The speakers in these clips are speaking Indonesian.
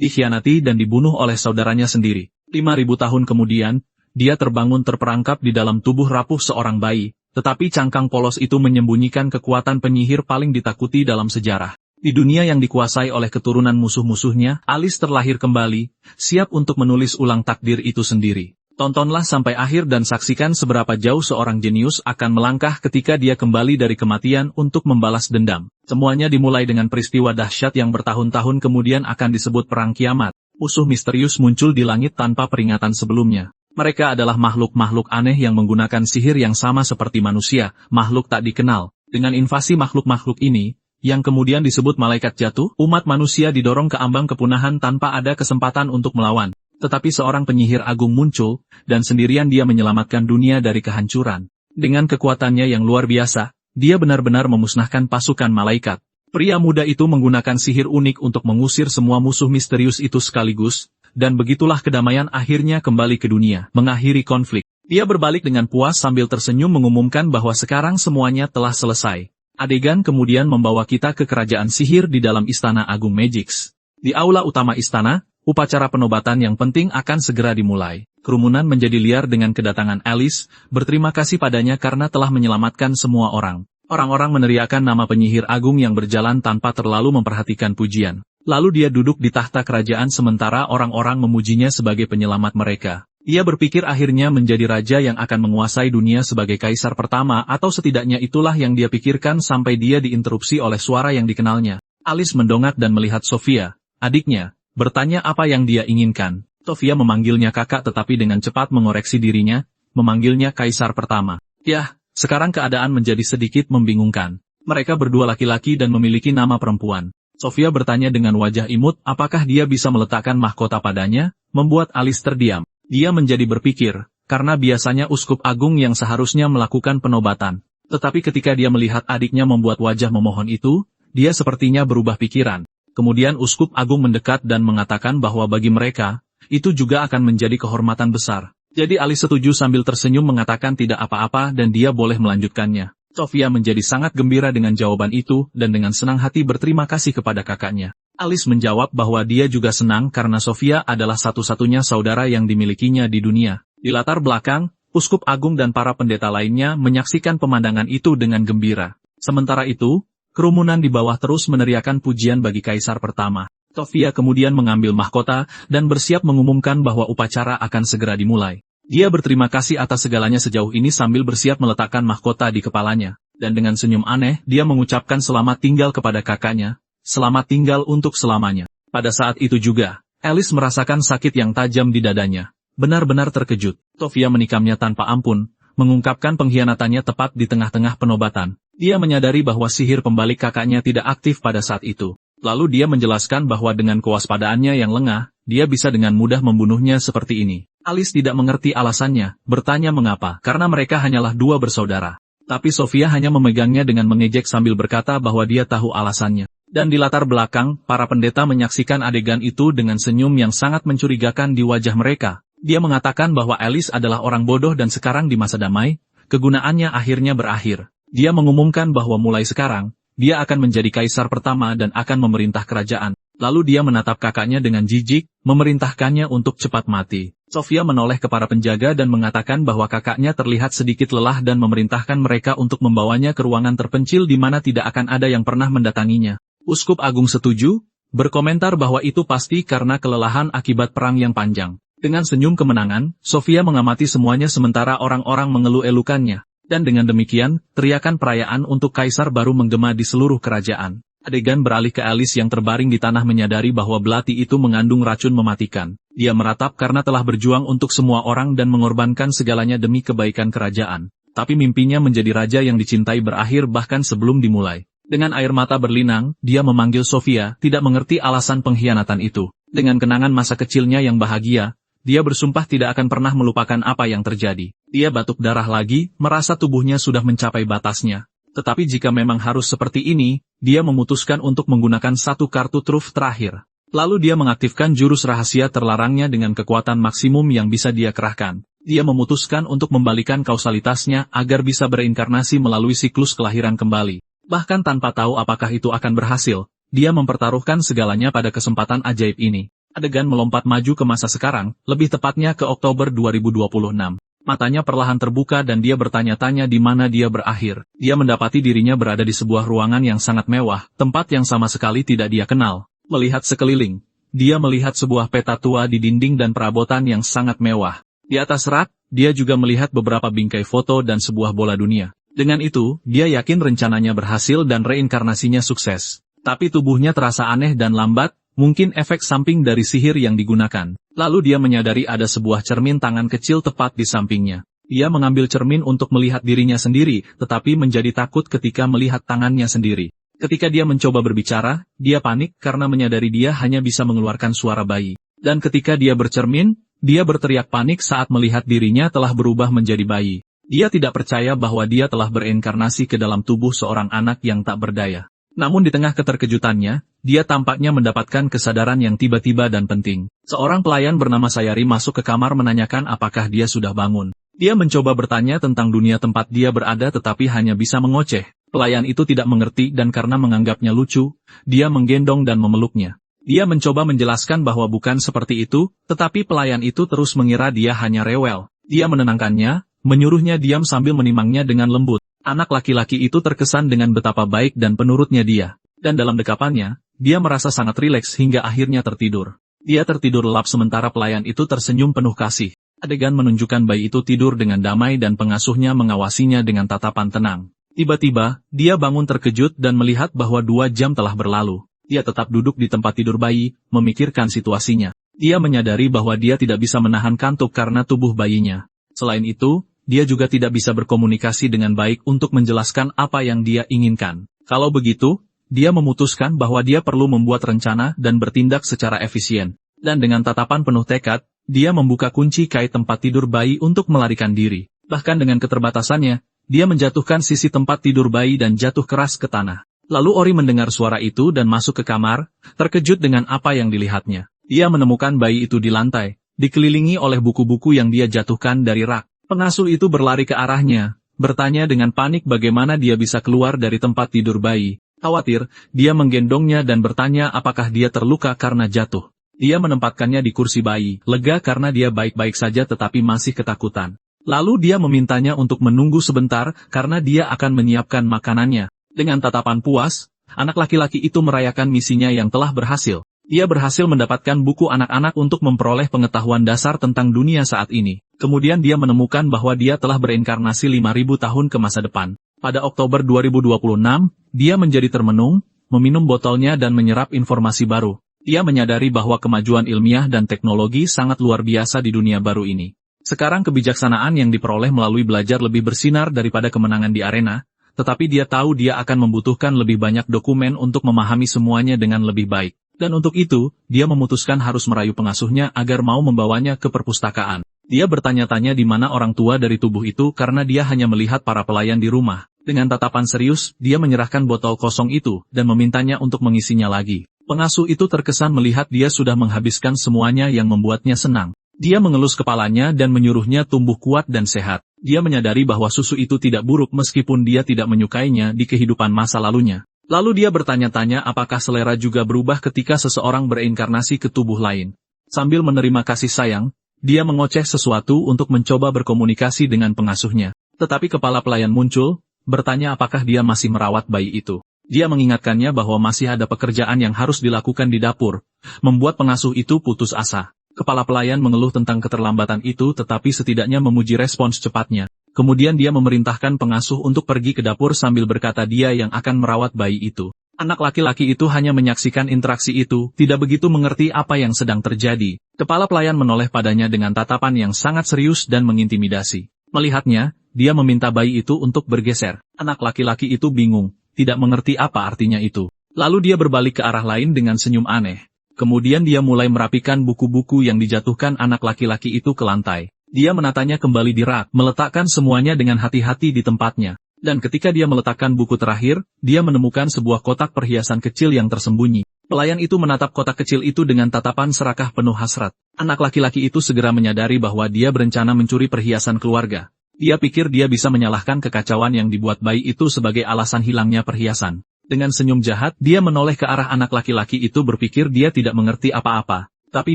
dikhianati dan dibunuh oleh saudaranya sendiri. 5.000 tahun kemudian, dia terbangun terperangkap di dalam tubuh rapuh seorang bayi, tetapi cangkang polos itu menyembunyikan kekuatan penyihir paling ditakuti dalam sejarah. Di dunia yang dikuasai oleh keturunan musuh-musuhnya, Alice terlahir kembali, siap untuk menulis ulang takdir itu sendiri. Tontonlah sampai akhir dan saksikan seberapa jauh seorang jenius akan melangkah ketika dia kembali dari kematian untuk membalas dendam. Semuanya dimulai dengan peristiwa dahsyat yang bertahun-tahun kemudian akan disebut Perang Kiamat. Musuh misterius muncul di langit tanpa peringatan sebelumnya. Mereka adalah makhluk-makhluk aneh yang menggunakan sihir yang sama seperti manusia, makhluk tak dikenal. Dengan invasi makhluk-makhluk ini, yang kemudian disebut malaikat jatuh, umat manusia didorong ke ambang kepunahan tanpa ada kesempatan untuk melawan. Tetapi seorang penyihir agung muncul, dan sendirian dia menyelamatkan dunia dari kehancuran. Dengan kekuatannya yang luar biasa, dia benar-benar memusnahkan pasukan malaikat. Pria muda itu menggunakan sihir unik untuk mengusir semua musuh misterius itu sekaligus, dan begitulah kedamaian akhirnya kembali ke dunia, mengakhiri konflik. Dia berbalik dengan puas sambil tersenyum mengumumkan bahwa sekarang semuanya telah selesai. Adegan kemudian membawa kita ke kerajaan sihir di dalam Istana Agung Magix. Di aula utama istana, upacara penobatan yang penting akan segera dimulai. Kerumunan menjadi liar dengan kedatangan Alice, berterima kasih padanya karena telah menyelamatkan semua orang. Orang-orang meneriakan nama penyihir agung yang berjalan tanpa terlalu memperhatikan pujian. Lalu dia duduk di tahta kerajaan sementara orang-orang memujinya sebagai penyelamat mereka. Ia berpikir akhirnya menjadi raja yang akan menguasai dunia sebagai kaisar pertama atau setidaknya itulah yang dia pikirkan sampai dia diinterupsi oleh suara yang dikenalnya. Alice mendongak dan melihat Sofia, adiknya, bertanya apa yang dia inginkan. Sofia memanggilnya kakak tetapi dengan cepat mengoreksi dirinya, memanggilnya kaisar pertama. Yah, sekarang keadaan menjadi sedikit membingungkan. Mereka berdua laki-laki dan memiliki nama perempuan. Sofia bertanya dengan wajah imut apakah dia bisa meletakkan mahkota padanya, membuat Alice terdiam. Dia menjadi berpikir, karena biasanya uskup agung yang seharusnya melakukan penobatan. Tetapi ketika dia melihat adiknya membuat wajah memohon itu, dia sepertinya berubah pikiran. Kemudian uskup agung mendekat dan mengatakan bahwa bagi mereka, itu juga akan menjadi kehormatan besar. Jadi Alice setuju sambil tersenyum mengatakan tidak apa-apa dan dia boleh melanjutkannya. Sofia menjadi sangat gembira dengan jawaban itu dan dengan senang hati berterima kasih kepada kakaknya. Alice menjawab bahwa dia juga senang karena Sofia adalah satu-satunya saudara yang dimilikinya di dunia. Di latar belakang, uskup agung dan para pendeta lainnya menyaksikan pemandangan itu dengan gembira. Sementara itu, kerumunan di bawah terus meneriakan pujian bagi kaisar pertama. Sofia kemudian mengambil mahkota dan bersiap mengumumkan bahwa upacara akan segera dimulai. Dia berterima kasih atas segalanya sejauh ini sambil bersiap meletakkan mahkota di kepalanya. Dan dengan senyum aneh, dia mengucapkan selamat tinggal kepada kakaknya. Selamat tinggal untuk selamanya. Pada saat itu juga, Alice merasakan sakit yang tajam di dadanya. Benar-benar terkejut. Sofia menikamnya tanpa ampun, mengungkapkan pengkhianatannya tepat di tengah-tengah penobatan. Dia menyadari bahwa sihir pembalik kakaknya tidak aktif pada saat itu. Lalu dia menjelaskan bahwa dengan kewaspadaannya yang lengah, dia bisa dengan mudah membunuhnya seperti ini. Alice tidak mengerti alasannya, bertanya mengapa, karena mereka hanyalah dua bersaudara. Tapi Sofia hanya memegangnya dengan mengejek sambil berkata bahwa dia tahu alasannya. Dan di latar belakang, para pendeta menyaksikan adegan itu dengan senyum yang sangat mencurigakan di wajah mereka. Dia mengatakan bahwa Alice adalah orang bodoh dan sekarang di masa damai, kegunaannya akhirnya berakhir. Dia mengumumkan bahwa mulai sekarang, dia akan menjadi kaisar pertama dan akan memerintah kerajaan. Lalu dia menatap kakaknya dengan jijik, memerintahkannya untuk cepat mati. Sofia menoleh ke para penjaga dan mengatakan bahwa kakaknya terlihat sedikit lelah dan memerintahkan mereka untuk membawanya ke ruangan terpencil di mana tidak akan ada yang pernah mendatanginya. Uskup Agung setuju, berkomentar bahwa itu pasti karena kelelahan akibat perang yang panjang. Dengan senyum kemenangan, Sofia mengamati semuanya sementara orang-orang mengeluh-elukannya. Dan dengan demikian, teriakan perayaan untuk kaisar baru menggema di seluruh kerajaan. Adegan beralih ke Alice yang terbaring di tanah menyadari bahwa belati itu mengandung racun mematikan. Dia meratap karena telah berjuang untuk semua orang dan mengorbankan segalanya demi kebaikan kerajaan. Tapi mimpinya menjadi raja yang dicintai berakhir bahkan sebelum dimulai. Dengan air mata berlinang, dia memanggil Sofia, tidak mengerti alasan pengkhianatan itu. Dengan kenangan masa kecilnya yang bahagia, dia bersumpah tidak akan pernah melupakan apa yang terjadi. Dia batuk darah lagi, merasa tubuhnya sudah mencapai batasnya. Tetapi jika memang harus seperti ini, dia memutuskan untuk menggunakan satu kartu truf terakhir. Lalu dia mengaktifkan jurus rahasia terlarangnya dengan kekuatan maksimum yang bisa dia kerahkan. Dia memutuskan untuk membalikan kausalitasnya agar bisa bereinkarnasi melalui siklus kelahiran kembali. Bahkan tanpa tahu apakah itu akan berhasil, dia mempertaruhkan segalanya pada kesempatan ajaib ini. Adegan melompat maju ke masa sekarang, lebih tepatnya ke Oktober 2026. Matanya perlahan terbuka dan dia bertanya-tanya di mana dia berakhir. Dia mendapati dirinya berada di sebuah ruangan yang sangat mewah, tempat yang sama sekali tidak dia kenal. Melihat sekeliling, dia melihat sebuah peta tua di dinding dan perabotan yang sangat mewah. Di atas rak, dia juga melihat beberapa bingkai foto dan sebuah bola dunia. Dengan itu, dia yakin rencananya berhasil dan reinkarnasinya sukses. Tapi tubuhnya terasa aneh dan lambat, mungkin efek samping dari sihir yang digunakan. Lalu dia menyadari ada sebuah cermin tangan kecil tepat di sampingnya. Dia mengambil cermin untuk melihat dirinya sendiri, tetapi menjadi takut ketika melihat tangannya sendiri. Ketika dia mencoba berbicara, dia panik karena menyadari dia hanya bisa mengeluarkan suara bayi. Dan ketika dia bercermin, dia berteriak panik saat melihat dirinya telah berubah menjadi bayi. Dia tidak percaya bahwa dia telah bereinkarnasi ke dalam tubuh seorang anak yang tak berdaya. Namun di tengah keterkejutannya, dia tampaknya mendapatkan kesadaran yang tiba-tiba dan penting. Seorang pelayan bernama Sayari masuk ke kamar menanyakan apakah dia sudah bangun. Dia mencoba bertanya tentang dunia tempat dia berada tetapi hanya bisa mengoceh. Pelayan itu tidak mengerti dan karena menganggapnya lucu, dia menggendong dan memeluknya. Dia mencoba menjelaskan bahwa bukan seperti itu, tetapi pelayan itu terus mengira dia hanya rewel. Dia menenangkannya, menyuruhnya diam sambil menimangnya dengan lembut. Anak laki-laki itu terkesan dengan betapa baik dan penurutnya dia. Dan dalam dekapannya, dia merasa sangat rileks hingga akhirnya tertidur. Dia tertidur lelap sementara pelayan itu tersenyum penuh kasih. Adegan menunjukkan bayi itu tidur dengan damai dan pengasuhnya mengawasinya dengan tatapan tenang. Tiba-tiba, dia bangun terkejut dan melihat bahwa 2 jam telah berlalu. Dia tetap duduk di tempat tidur bayi, memikirkan situasinya. Dia menyadari bahwa dia tidak bisa menahan kantuk karena tubuh bayinya. Selain itu, dia juga tidak bisa berkomunikasi dengan baik untuk menjelaskan apa yang dia inginkan. Kalau begitu, dia memutuskan bahwa dia perlu membuat rencana dan bertindak secara efisien. Dan dengan tatapan penuh tekad, dia membuka kunci kait tempat tidur bayi untuk melarikan diri. Bahkan dengan keterbatasannya, dia menjatuhkan sisi tempat tidur bayi dan jatuh keras ke tanah. Lalu Ori mendengar suara itu dan masuk ke kamar, terkejut dengan apa yang dilihatnya. Dia menemukan bayi itu di lantai, dikelilingi oleh buku-buku yang dia jatuhkan dari rak. Pengasuh itu berlari ke arahnya, bertanya dengan panik bagaimana dia bisa keluar dari tempat tidur bayi. Khawatir, dia menggendongnya dan bertanya apakah dia terluka karena jatuh. Dia menempatkannya di kursi bayi, lega karena dia baik-baik saja tetapi masih ketakutan. Lalu dia memintanya untuk menunggu sebentar karena dia akan menyiapkan makanannya. Dengan tatapan puas, anak laki-laki itu merayakan misinya yang telah berhasil. Dia berhasil mendapatkan buku anak-anak untuk memperoleh pengetahuan dasar tentang dunia saat ini. Kemudian dia menemukan bahwa dia telah bereinkarnasi 5.000 tahun ke masa depan. Pada Oktober 2026, dia menjadi termenung, meminum botolnya dan menyerap informasi baru. Dia menyadari bahwa kemajuan ilmiah dan teknologi sangat luar biasa di dunia baru ini. Sekarang kebijaksanaan yang diperoleh melalui belajar lebih bersinar daripada kemenangan di arena, tetapi dia tahu dia akan membutuhkan lebih banyak dokumen untuk memahami semuanya dengan lebih baik. Dan untuk itu, dia memutuskan harus merayu pengasuhnya agar mau membawanya ke perpustakaan. Dia bertanya-tanya di mana orang tua dari tubuh itu karena dia hanya melihat para pelayan di rumah. Dengan tatapan serius, dia menyerahkan botol kosong itu dan memintanya untuk mengisinya lagi. Pengasuh itu terkesan melihat dia sudah menghabiskan semuanya yang membuatnya senang. Dia mengelus kepalanya dan menyuruhnya tumbuh kuat dan sehat. Dia menyadari bahwa susu itu tidak buruk meskipun dia tidak menyukainya di kehidupan masa lalunya. Lalu dia bertanya-tanya apakah selera juga berubah ketika seseorang bereinkarnasi ke tubuh lain. Sambil menerima kasih sayang, dia mengoceh sesuatu untuk mencoba berkomunikasi dengan pengasuhnya. Tetapi kepala pelayan muncul, bertanya apakah dia masih merawat bayi itu. Dia mengingatkannya bahwa masih ada pekerjaan yang harus dilakukan di dapur, membuat pengasuh itu putus asa. Kepala pelayan mengeluh tentang keterlambatan itu tetapi setidaknya memuji respons cepatnya. Kemudian dia memerintahkan pengasuh untuk pergi ke dapur sambil berkata dia yang akan merawat bayi itu. Anak laki-laki itu hanya menyaksikan interaksi itu, tidak begitu mengerti apa yang sedang terjadi. Kepala pelayan menoleh padanya dengan tatapan yang sangat serius dan mengintimidasi. Melihatnya, dia meminta bayi itu untuk bergeser. Anak laki-laki itu bingung, tidak mengerti apa artinya itu. Lalu dia berbalik ke arah lain dengan senyum aneh. Kemudian dia mulai merapikan buku-buku yang dijatuhkan anak laki-laki itu ke lantai. Dia menatanya kembali di rak, meletakkan semuanya dengan hati-hati di tempatnya. Dan ketika dia meletakkan buku terakhir, dia menemukan sebuah kotak perhiasan kecil yang tersembunyi. Pelayan itu menatap kotak kecil itu dengan tatapan serakah penuh hasrat. Anak laki-laki itu segera menyadari bahwa dia berencana mencuri perhiasan keluarga. Dia pikir dia bisa menyalahkan kekacauan yang dibuat bayi itu sebagai alasan hilangnya perhiasan. Dengan senyum jahat, dia menoleh ke arah anak laki-laki itu berpikir dia tidak mengerti apa-apa. Tapi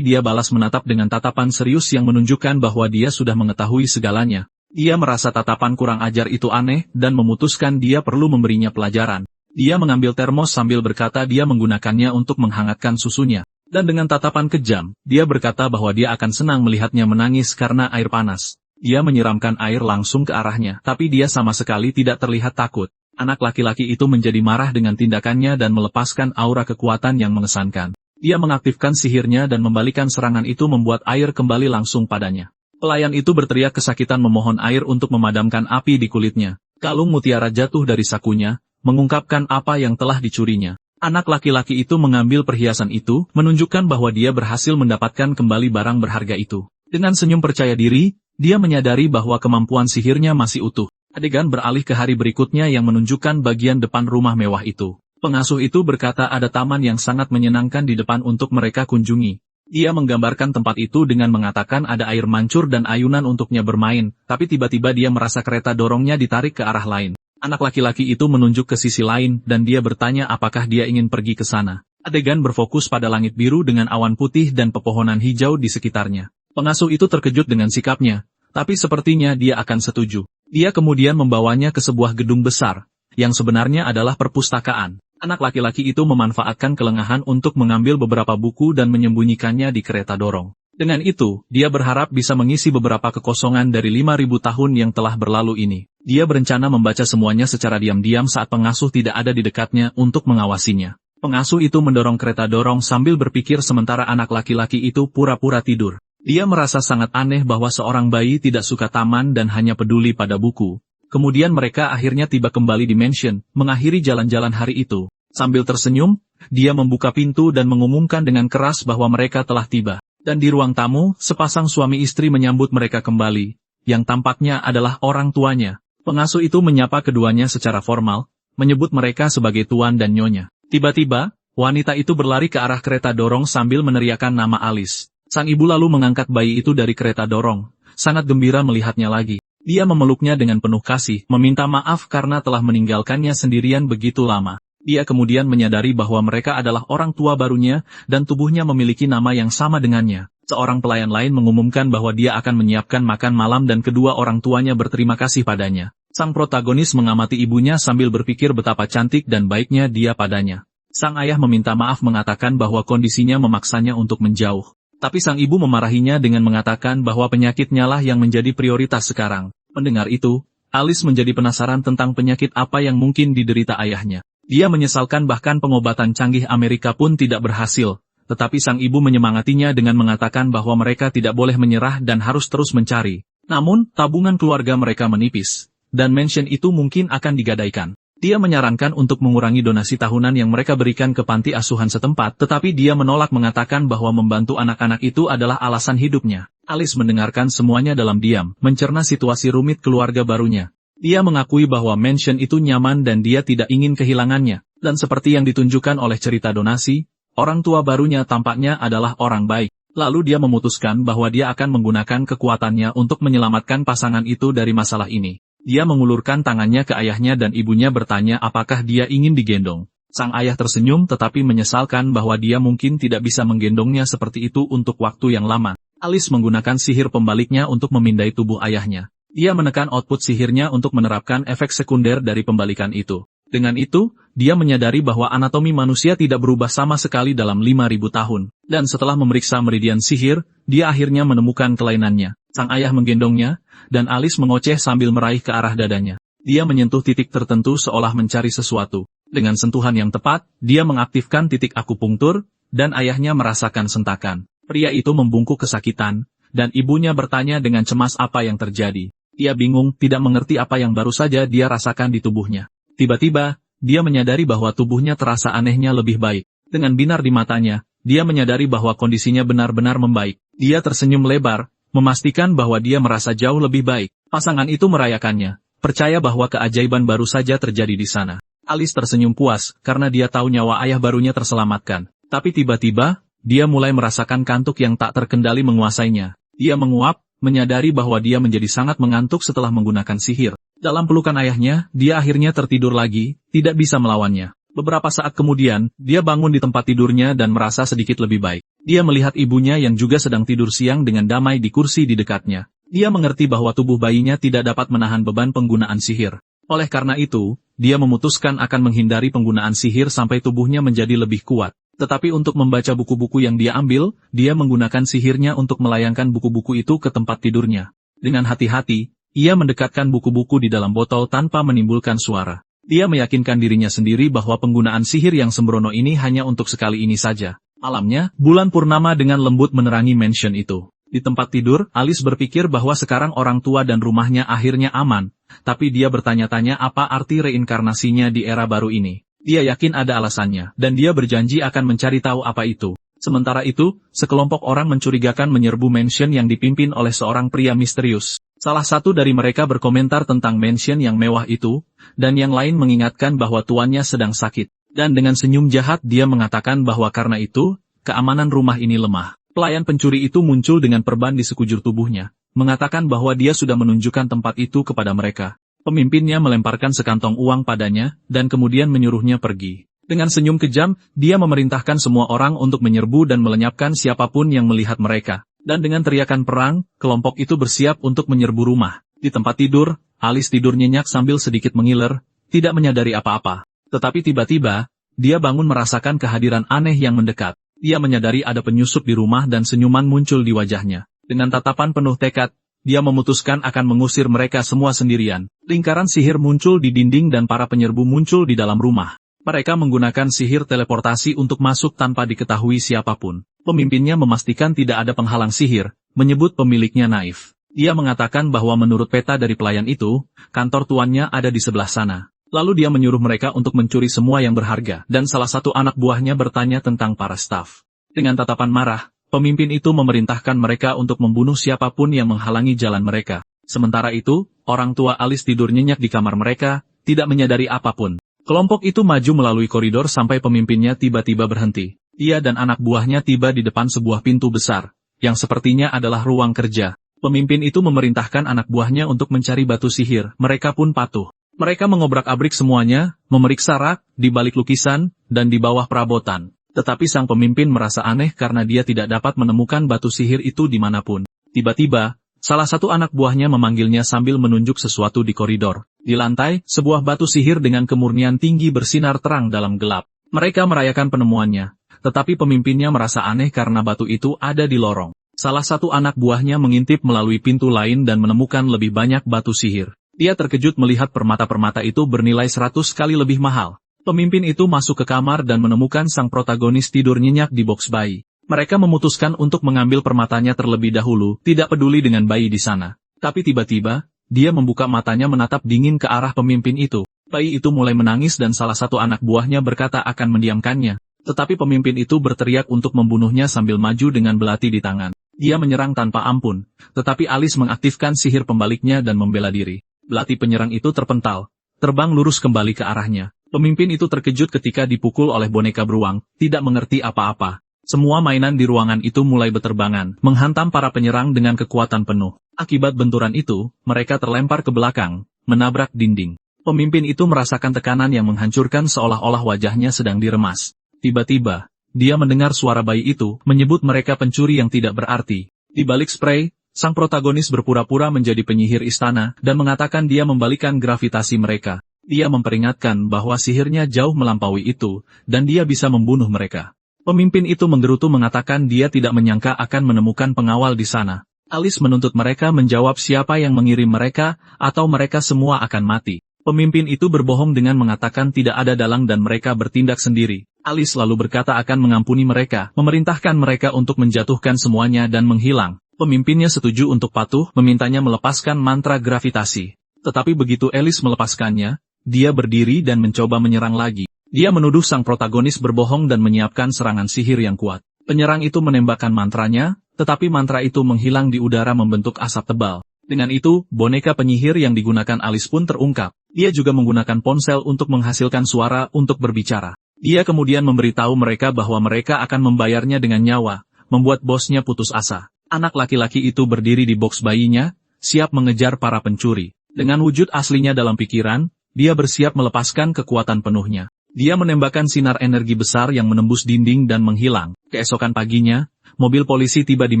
dia balas menatap dengan tatapan serius yang menunjukkan bahwa dia sudah mengetahui segalanya. Dia merasa tatapan kurang ajar itu aneh dan memutuskan dia perlu memberinya pelajaran. Dia mengambil termos sambil berkata dia menggunakannya untuk menghangatkan susunya. Dan dengan tatapan kejam, dia berkata bahwa dia akan senang melihatnya menangis karena air panas. Dia menyiramkan air langsung ke arahnya, tapi dia sama sekali tidak terlihat takut. Anak laki-laki itu menjadi marah dengan tindakannya dan melepaskan aura kekuatan yang mengesankan. Dia mengaktifkan sihirnya dan membalikan serangan itu membuat air kembali langsung padanya. Pelayan itu berteriak kesakitan memohon air untuk memadamkan api di kulitnya. Kalung mutiara jatuh dari sakunya, mengungkapkan apa yang telah dicurinya. Anak laki-laki itu mengambil perhiasan itu, menunjukkan bahwa dia berhasil mendapatkan kembali barang berharga itu. Dengan senyum percaya diri, dia menyadari bahwa kemampuan sihirnya masih utuh. Adegan beralih ke hari berikutnya yang menunjukkan bagian depan rumah mewah itu. Pengasuh itu berkata ada taman yang sangat menyenangkan di depan untuk mereka kunjungi. Dia menggambarkan tempat itu dengan mengatakan ada air mancur dan ayunan untuknya bermain, tapi tiba-tiba dia merasa kereta dorongnya ditarik ke arah lain. Anak laki-laki itu menunjuk ke sisi lain dan dia bertanya apakah dia ingin pergi ke sana. Adegan berfokus pada langit biru dengan awan putih dan pepohonan hijau di sekitarnya. Pengasuh itu terkejut dengan sikapnya, tapi sepertinya dia akan setuju. Dia kemudian membawanya ke sebuah gedung besar, yang sebenarnya adalah perpustakaan. Anak laki-laki itu memanfaatkan kelengahan untuk mengambil beberapa buku dan menyembunyikannya di kereta dorong. Dengan itu, dia berharap bisa mengisi beberapa kekosongan dari 5.000 tahun yang telah berlalu ini. Dia berencana membaca semuanya secara diam-diam saat pengasuh tidak ada di dekatnya untuk mengawasinya. Pengasuh itu mendorong kereta dorong sambil berpikir sementara anak laki-laki itu pura-pura tidur. Dia merasa sangat aneh bahwa seorang bayi tidak suka taman dan hanya peduli pada buku. Kemudian mereka akhirnya tiba kembali di mansion, mengakhiri jalan-jalan hari itu. Sambil tersenyum, dia membuka pintu dan mengumumkan dengan keras bahwa mereka telah tiba. Dan di ruang tamu, sepasang suami istri menyambut mereka kembali, yang tampaknya adalah orang tuanya. Pengasuh itu menyapa keduanya secara formal, menyebut mereka sebagai tuan dan nyonya. Tiba-tiba, wanita itu berlari ke arah kereta dorong sambil meneriakkan nama Alice. Sang ibu lalu mengangkat bayi itu dari kereta dorong, sangat gembira melihatnya lagi. Dia memeluknya dengan penuh kasih, meminta maaf karena telah meninggalkannya sendirian begitu lama. Dia kemudian menyadari bahwa mereka adalah orang tua barunya, dan tubuhnya memiliki nama yang sama dengannya. Seorang pelayan lain mengumumkan bahwa dia akan menyiapkan makan malam dan kedua orang tuanya berterima kasih padanya. Sang protagonis mengamati ibunya sambil berpikir betapa cantik dan baiknya dia padanya. Sang ayah meminta maaf mengatakan bahwa kondisinya memaksanya untuk menjauh. Tapi sang ibu memarahinya dengan mengatakan bahwa penyakitnya lah yang menjadi prioritas sekarang. Mendengar itu, Alice menjadi penasaran tentang penyakit apa yang mungkin diderita ayahnya. Dia menyesalkan bahkan pengobatan canggih Amerika pun tidak berhasil, tetapi sang ibu menyemangatinya dengan mengatakan bahwa mereka tidak boleh menyerah dan harus terus mencari. Namun, tabungan keluarga mereka menipis, dan mansion itu mungkin akan digadaikan. Dia menyarankan untuk mengurangi donasi tahunan yang mereka berikan ke panti asuhan setempat, tetapi dia menolak mengatakan bahwa membantu anak-anak itu adalah alasan hidupnya. Alice mendengarkan semuanya dalam diam, mencerna situasi rumit keluarga barunya. Dia mengakui bahwa mansion itu nyaman dan dia tidak ingin kehilangannya. Dan seperti yang ditunjukkan oleh cerita donasi, orang tua barunya tampaknya adalah orang baik. Lalu dia memutuskan bahwa dia akan menggunakan kekuatannya untuk menyelamatkan pasangan itu dari masalah ini. Dia mengulurkan tangannya ke ayahnya dan ibunya bertanya apakah dia ingin digendong. Sang ayah tersenyum tetapi menyesalkan bahwa dia mungkin tidak bisa menggendongnya seperti itu untuk waktu yang lama. Alice menggunakan sihir pembaliknya untuk memindai tubuh ayahnya. Dia menekan output sihirnya untuk menerapkan efek sekunder dari pembalikan itu. Dengan itu, dia menyadari bahwa anatomi manusia tidak berubah sama sekali dalam 5.000 tahun. Dan setelah memeriksa meridian sihir, dia akhirnya menemukan kelainannya. Sang ayah menggendongnya, dan Alice mengoceh sambil meraih ke arah dadanya. Dia menyentuh titik tertentu seolah mencari sesuatu. Dengan sentuhan yang tepat, dia mengaktifkan titik akupunktur, dan ayahnya merasakan sentakan. Pria itu membungkuk kesakitan, dan ibunya bertanya dengan cemas apa yang terjadi. Dia bingung, tidak mengerti apa yang baru saja dia rasakan di tubuhnya. Tiba-tiba, dia menyadari bahwa tubuhnya terasa anehnya lebih baik. Dengan binar di matanya, dia menyadari bahwa kondisinya benar-benar membaik. Dia tersenyum lebar, memastikan bahwa dia merasa jauh lebih baik. Pasangan itu merayakannya, percaya bahwa keajaiban baru saja terjadi di sana. Alice tersenyum puas, karena dia tahu nyawa ayah barunya terselamatkan. Tapi tiba-tiba, dia mulai merasakan kantuk yang tak terkendali menguasainya. Dia menguap, menyadari bahwa dia menjadi sangat mengantuk setelah menggunakan sihir. Dalam pelukan ayahnya, dia akhirnya tertidur lagi, tidak bisa melawannya. Beberapa saat kemudian, dia bangun di tempat tidurnya dan merasa sedikit lebih baik. Dia melihat ibunya yang juga sedang tidur siang dengan damai di kursi di dekatnya. Dia mengerti bahwa tubuh bayinya tidak dapat menahan beban penggunaan sihir. Oleh karena itu, dia memutuskan akan menghindari penggunaan sihir sampai tubuhnya menjadi lebih kuat. Tetapi untuk membaca buku-buku yang dia ambil, dia menggunakan sihirnya untuk melayangkan buku-buku itu ke tempat tidurnya. Dengan hati-hati, ia mendekatkan buku-buku di dalam botol tanpa menimbulkan suara. Dia meyakinkan dirinya sendiri bahwa penggunaan sihir yang sembrono ini hanya untuk sekali ini saja. Malamnya, bulan purnama dengan lembut menerangi mansion itu. Di tempat tidur, Alice berpikir bahwa sekarang orang tua dan rumahnya akhirnya aman, tapi dia bertanya-tanya apa arti reinkarnasinya di era baru ini. Dia yakin ada alasannya, dan dia berjanji akan mencari tahu apa itu. Sementara itu, sekelompok orang mencurigakan menyerbu mansion yang dipimpin oleh seorang pria misterius. Salah satu dari mereka berkomentar tentang mansion yang mewah itu, dan yang lain mengingatkan bahwa tuannya sedang sakit. Dan dengan senyum jahat dia mengatakan bahwa karena itu, keamanan rumah ini lemah. Pelayan pencuri itu muncul dengan perban di sekujur tubuhnya, mengatakan bahwa dia sudah menunjukkan tempat itu kepada mereka. Pemimpinnya melemparkan sekantong uang padanya, dan kemudian menyuruhnya pergi. Dengan senyum kejam, dia memerintahkan semua orang untuk menyerbu dan melenyapkan siapapun yang melihat mereka. Dan dengan teriakan perang, kelompok itu bersiap untuk menyerbu rumah. Di tempat tidur, Alice tidur nyenyak sambil sedikit mengiler, tidak menyadari apa-apa. Tetapi tiba-tiba, dia bangun merasakan kehadiran aneh yang mendekat. Dia menyadari ada penyusup di rumah dan senyuman muncul di wajahnya. Dengan tatapan penuh tekad, dia memutuskan akan mengusir mereka semua sendirian. Lingkaran sihir muncul di dinding dan para penyerbu muncul di dalam rumah. Mereka menggunakan sihir teleportasi untuk masuk tanpa diketahui siapapun. Pemimpinnya memastikan tidak ada penghalang sihir, menyebut pemiliknya naif. Dia mengatakan bahwa menurut peta dari pelayan itu, kantor tuannya ada di sebelah sana. Lalu dia menyuruh mereka untuk mencuri semua yang berharga, dan salah satu anak buahnya bertanya tentang para staf. Dengan tatapan marah, pemimpin itu memerintahkan mereka untuk membunuh siapapun yang menghalangi jalan mereka. Sementara itu, orang tua Alice tidur nyenyak di kamar mereka, tidak menyadari apapun. Kelompok itu maju melalui koridor sampai pemimpinnya tiba-tiba berhenti. Dia dan anak buahnya tiba di depan sebuah pintu besar, yang sepertinya adalah ruang kerja. Pemimpin itu memerintahkan anak buahnya untuk mencari batu sihir, mereka pun patuh. Mereka mengobrak-abrik semuanya, memeriksa rak, di balik lukisan, dan di bawah perabotan. Tetapi sang pemimpin merasa aneh karena dia tidak dapat menemukan batu sihir itu dimanapun. Tiba-tiba, salah satu anak buahnya memanggilnya sambil menunjuk sesuatu di koridor. Di lantai, sebuah batu sihir dengan kemurnian tinggi bersinar terang dalam gelap. Mereka merayakan penemuannya, tetapi pemimpinnya merasa aneh karena batu itu ada di lorong. Salah satu anak buahnya mengintip melalui pintu lain dan menemukan lebih banyak batu sihir. Dia terkejut melihat permata-permata itu bernilai 100 kali lebih mahal. Pemimpin itu masuk ke kamar dan menemukan sang protagonis tidur nyenyak di box bayi. Mereka memutuskan untuk mengambil permatanya terlebih dahulu, tidak peduli dengan bayi di sana. Tapi tiba-tiba, dia membuka matanya menatap dingin ke arah pemimpin itu. Bayi itu mulai menangis dan salah satu anak buahnya berkata akan mendiamkannya. Tetapi pemimpin itu berteriak untuk membunuhnya sambil maju dengan belati di tangan. Dia menyerang tanpa ampun, tetapi Alice mengaktifkan sihir pembaliknya dan membela diri. Belati penyerang itu terpental, terbang lurus kembali ke arahnya. Pemimpin itu terkejut ketika dipukul oleh boneka beruang, tidak mengerti apa-apa. Semua mainan di ruangan itu mulai berterbangan, menghantam para penyerang dengan kekuatan penuh. Akibat benturan itu, mereka terlempar ke belakang, menabrak dinding. Pemimpin itu merasakan tekanan yang menghancurkan seolah-olah wajahnya sedang diremas. Tiba-tiba, dia mendengar suara bayi itu, menyebut mereka pencuri yang tidak berarti. Di balik spray, sang protagonis berpura-pura menjadi penyihir istana, dan mengatakan dia membalikan gravitasi mereka. Dia memperingatkan bahwa sihirnya jauh melampaui itu, dan dia bisa membunuh mereka. Pemimpin itu menggerutu mengatakan dia tidak menyangka akan menemukan pengawal di sana. Alice menuntut mereka menjawab siapa yang mengirim mereka, atau mereka semua akan mati. Pemimpin itu berbohong dengan mengatakan tidak ada dalang dan mereka bertindak sendiri. Alice lalu berkata akan mengampuni mereka, memerintahkan mereka untuk menjatuhkan semuanya dan menghilang. Pemimpinnya setuju untuk patuh, memintanya melepaskan mantra gravitasi. Tetapi begitu Alice melepaskannya, dia berdiri dan mencoba menyerang lagi. Dia menuduh sang protagonis berbohong dan menyiapkan serangan sihir yang kuat. Penyerang itu menembakkan mantranya, tetapi mantra itu menghilang di udara membentuk asap tebal. Dengan itu, boneka penyihir yang digunakan Alice pun terungkap. Dia juga menggunakan ponsel untuk menghasilkan suara untuk berbicara. Dia kemudian memberitahu mereka bahwa mereka akan membayarnya dengan nyawa, membuat bosnya putus asa. Anak laki-laki itu berdiri di box bayinya, siap mengejar para pencuri. Dengan wujud aslinya dalam pikiran, dia bersiap melepaskan kekuatan penuhnya. Dia menembakkan sinar energi besar yang menembus dinding dan menghilang. Keesokan paginya, mobil polisi tiba di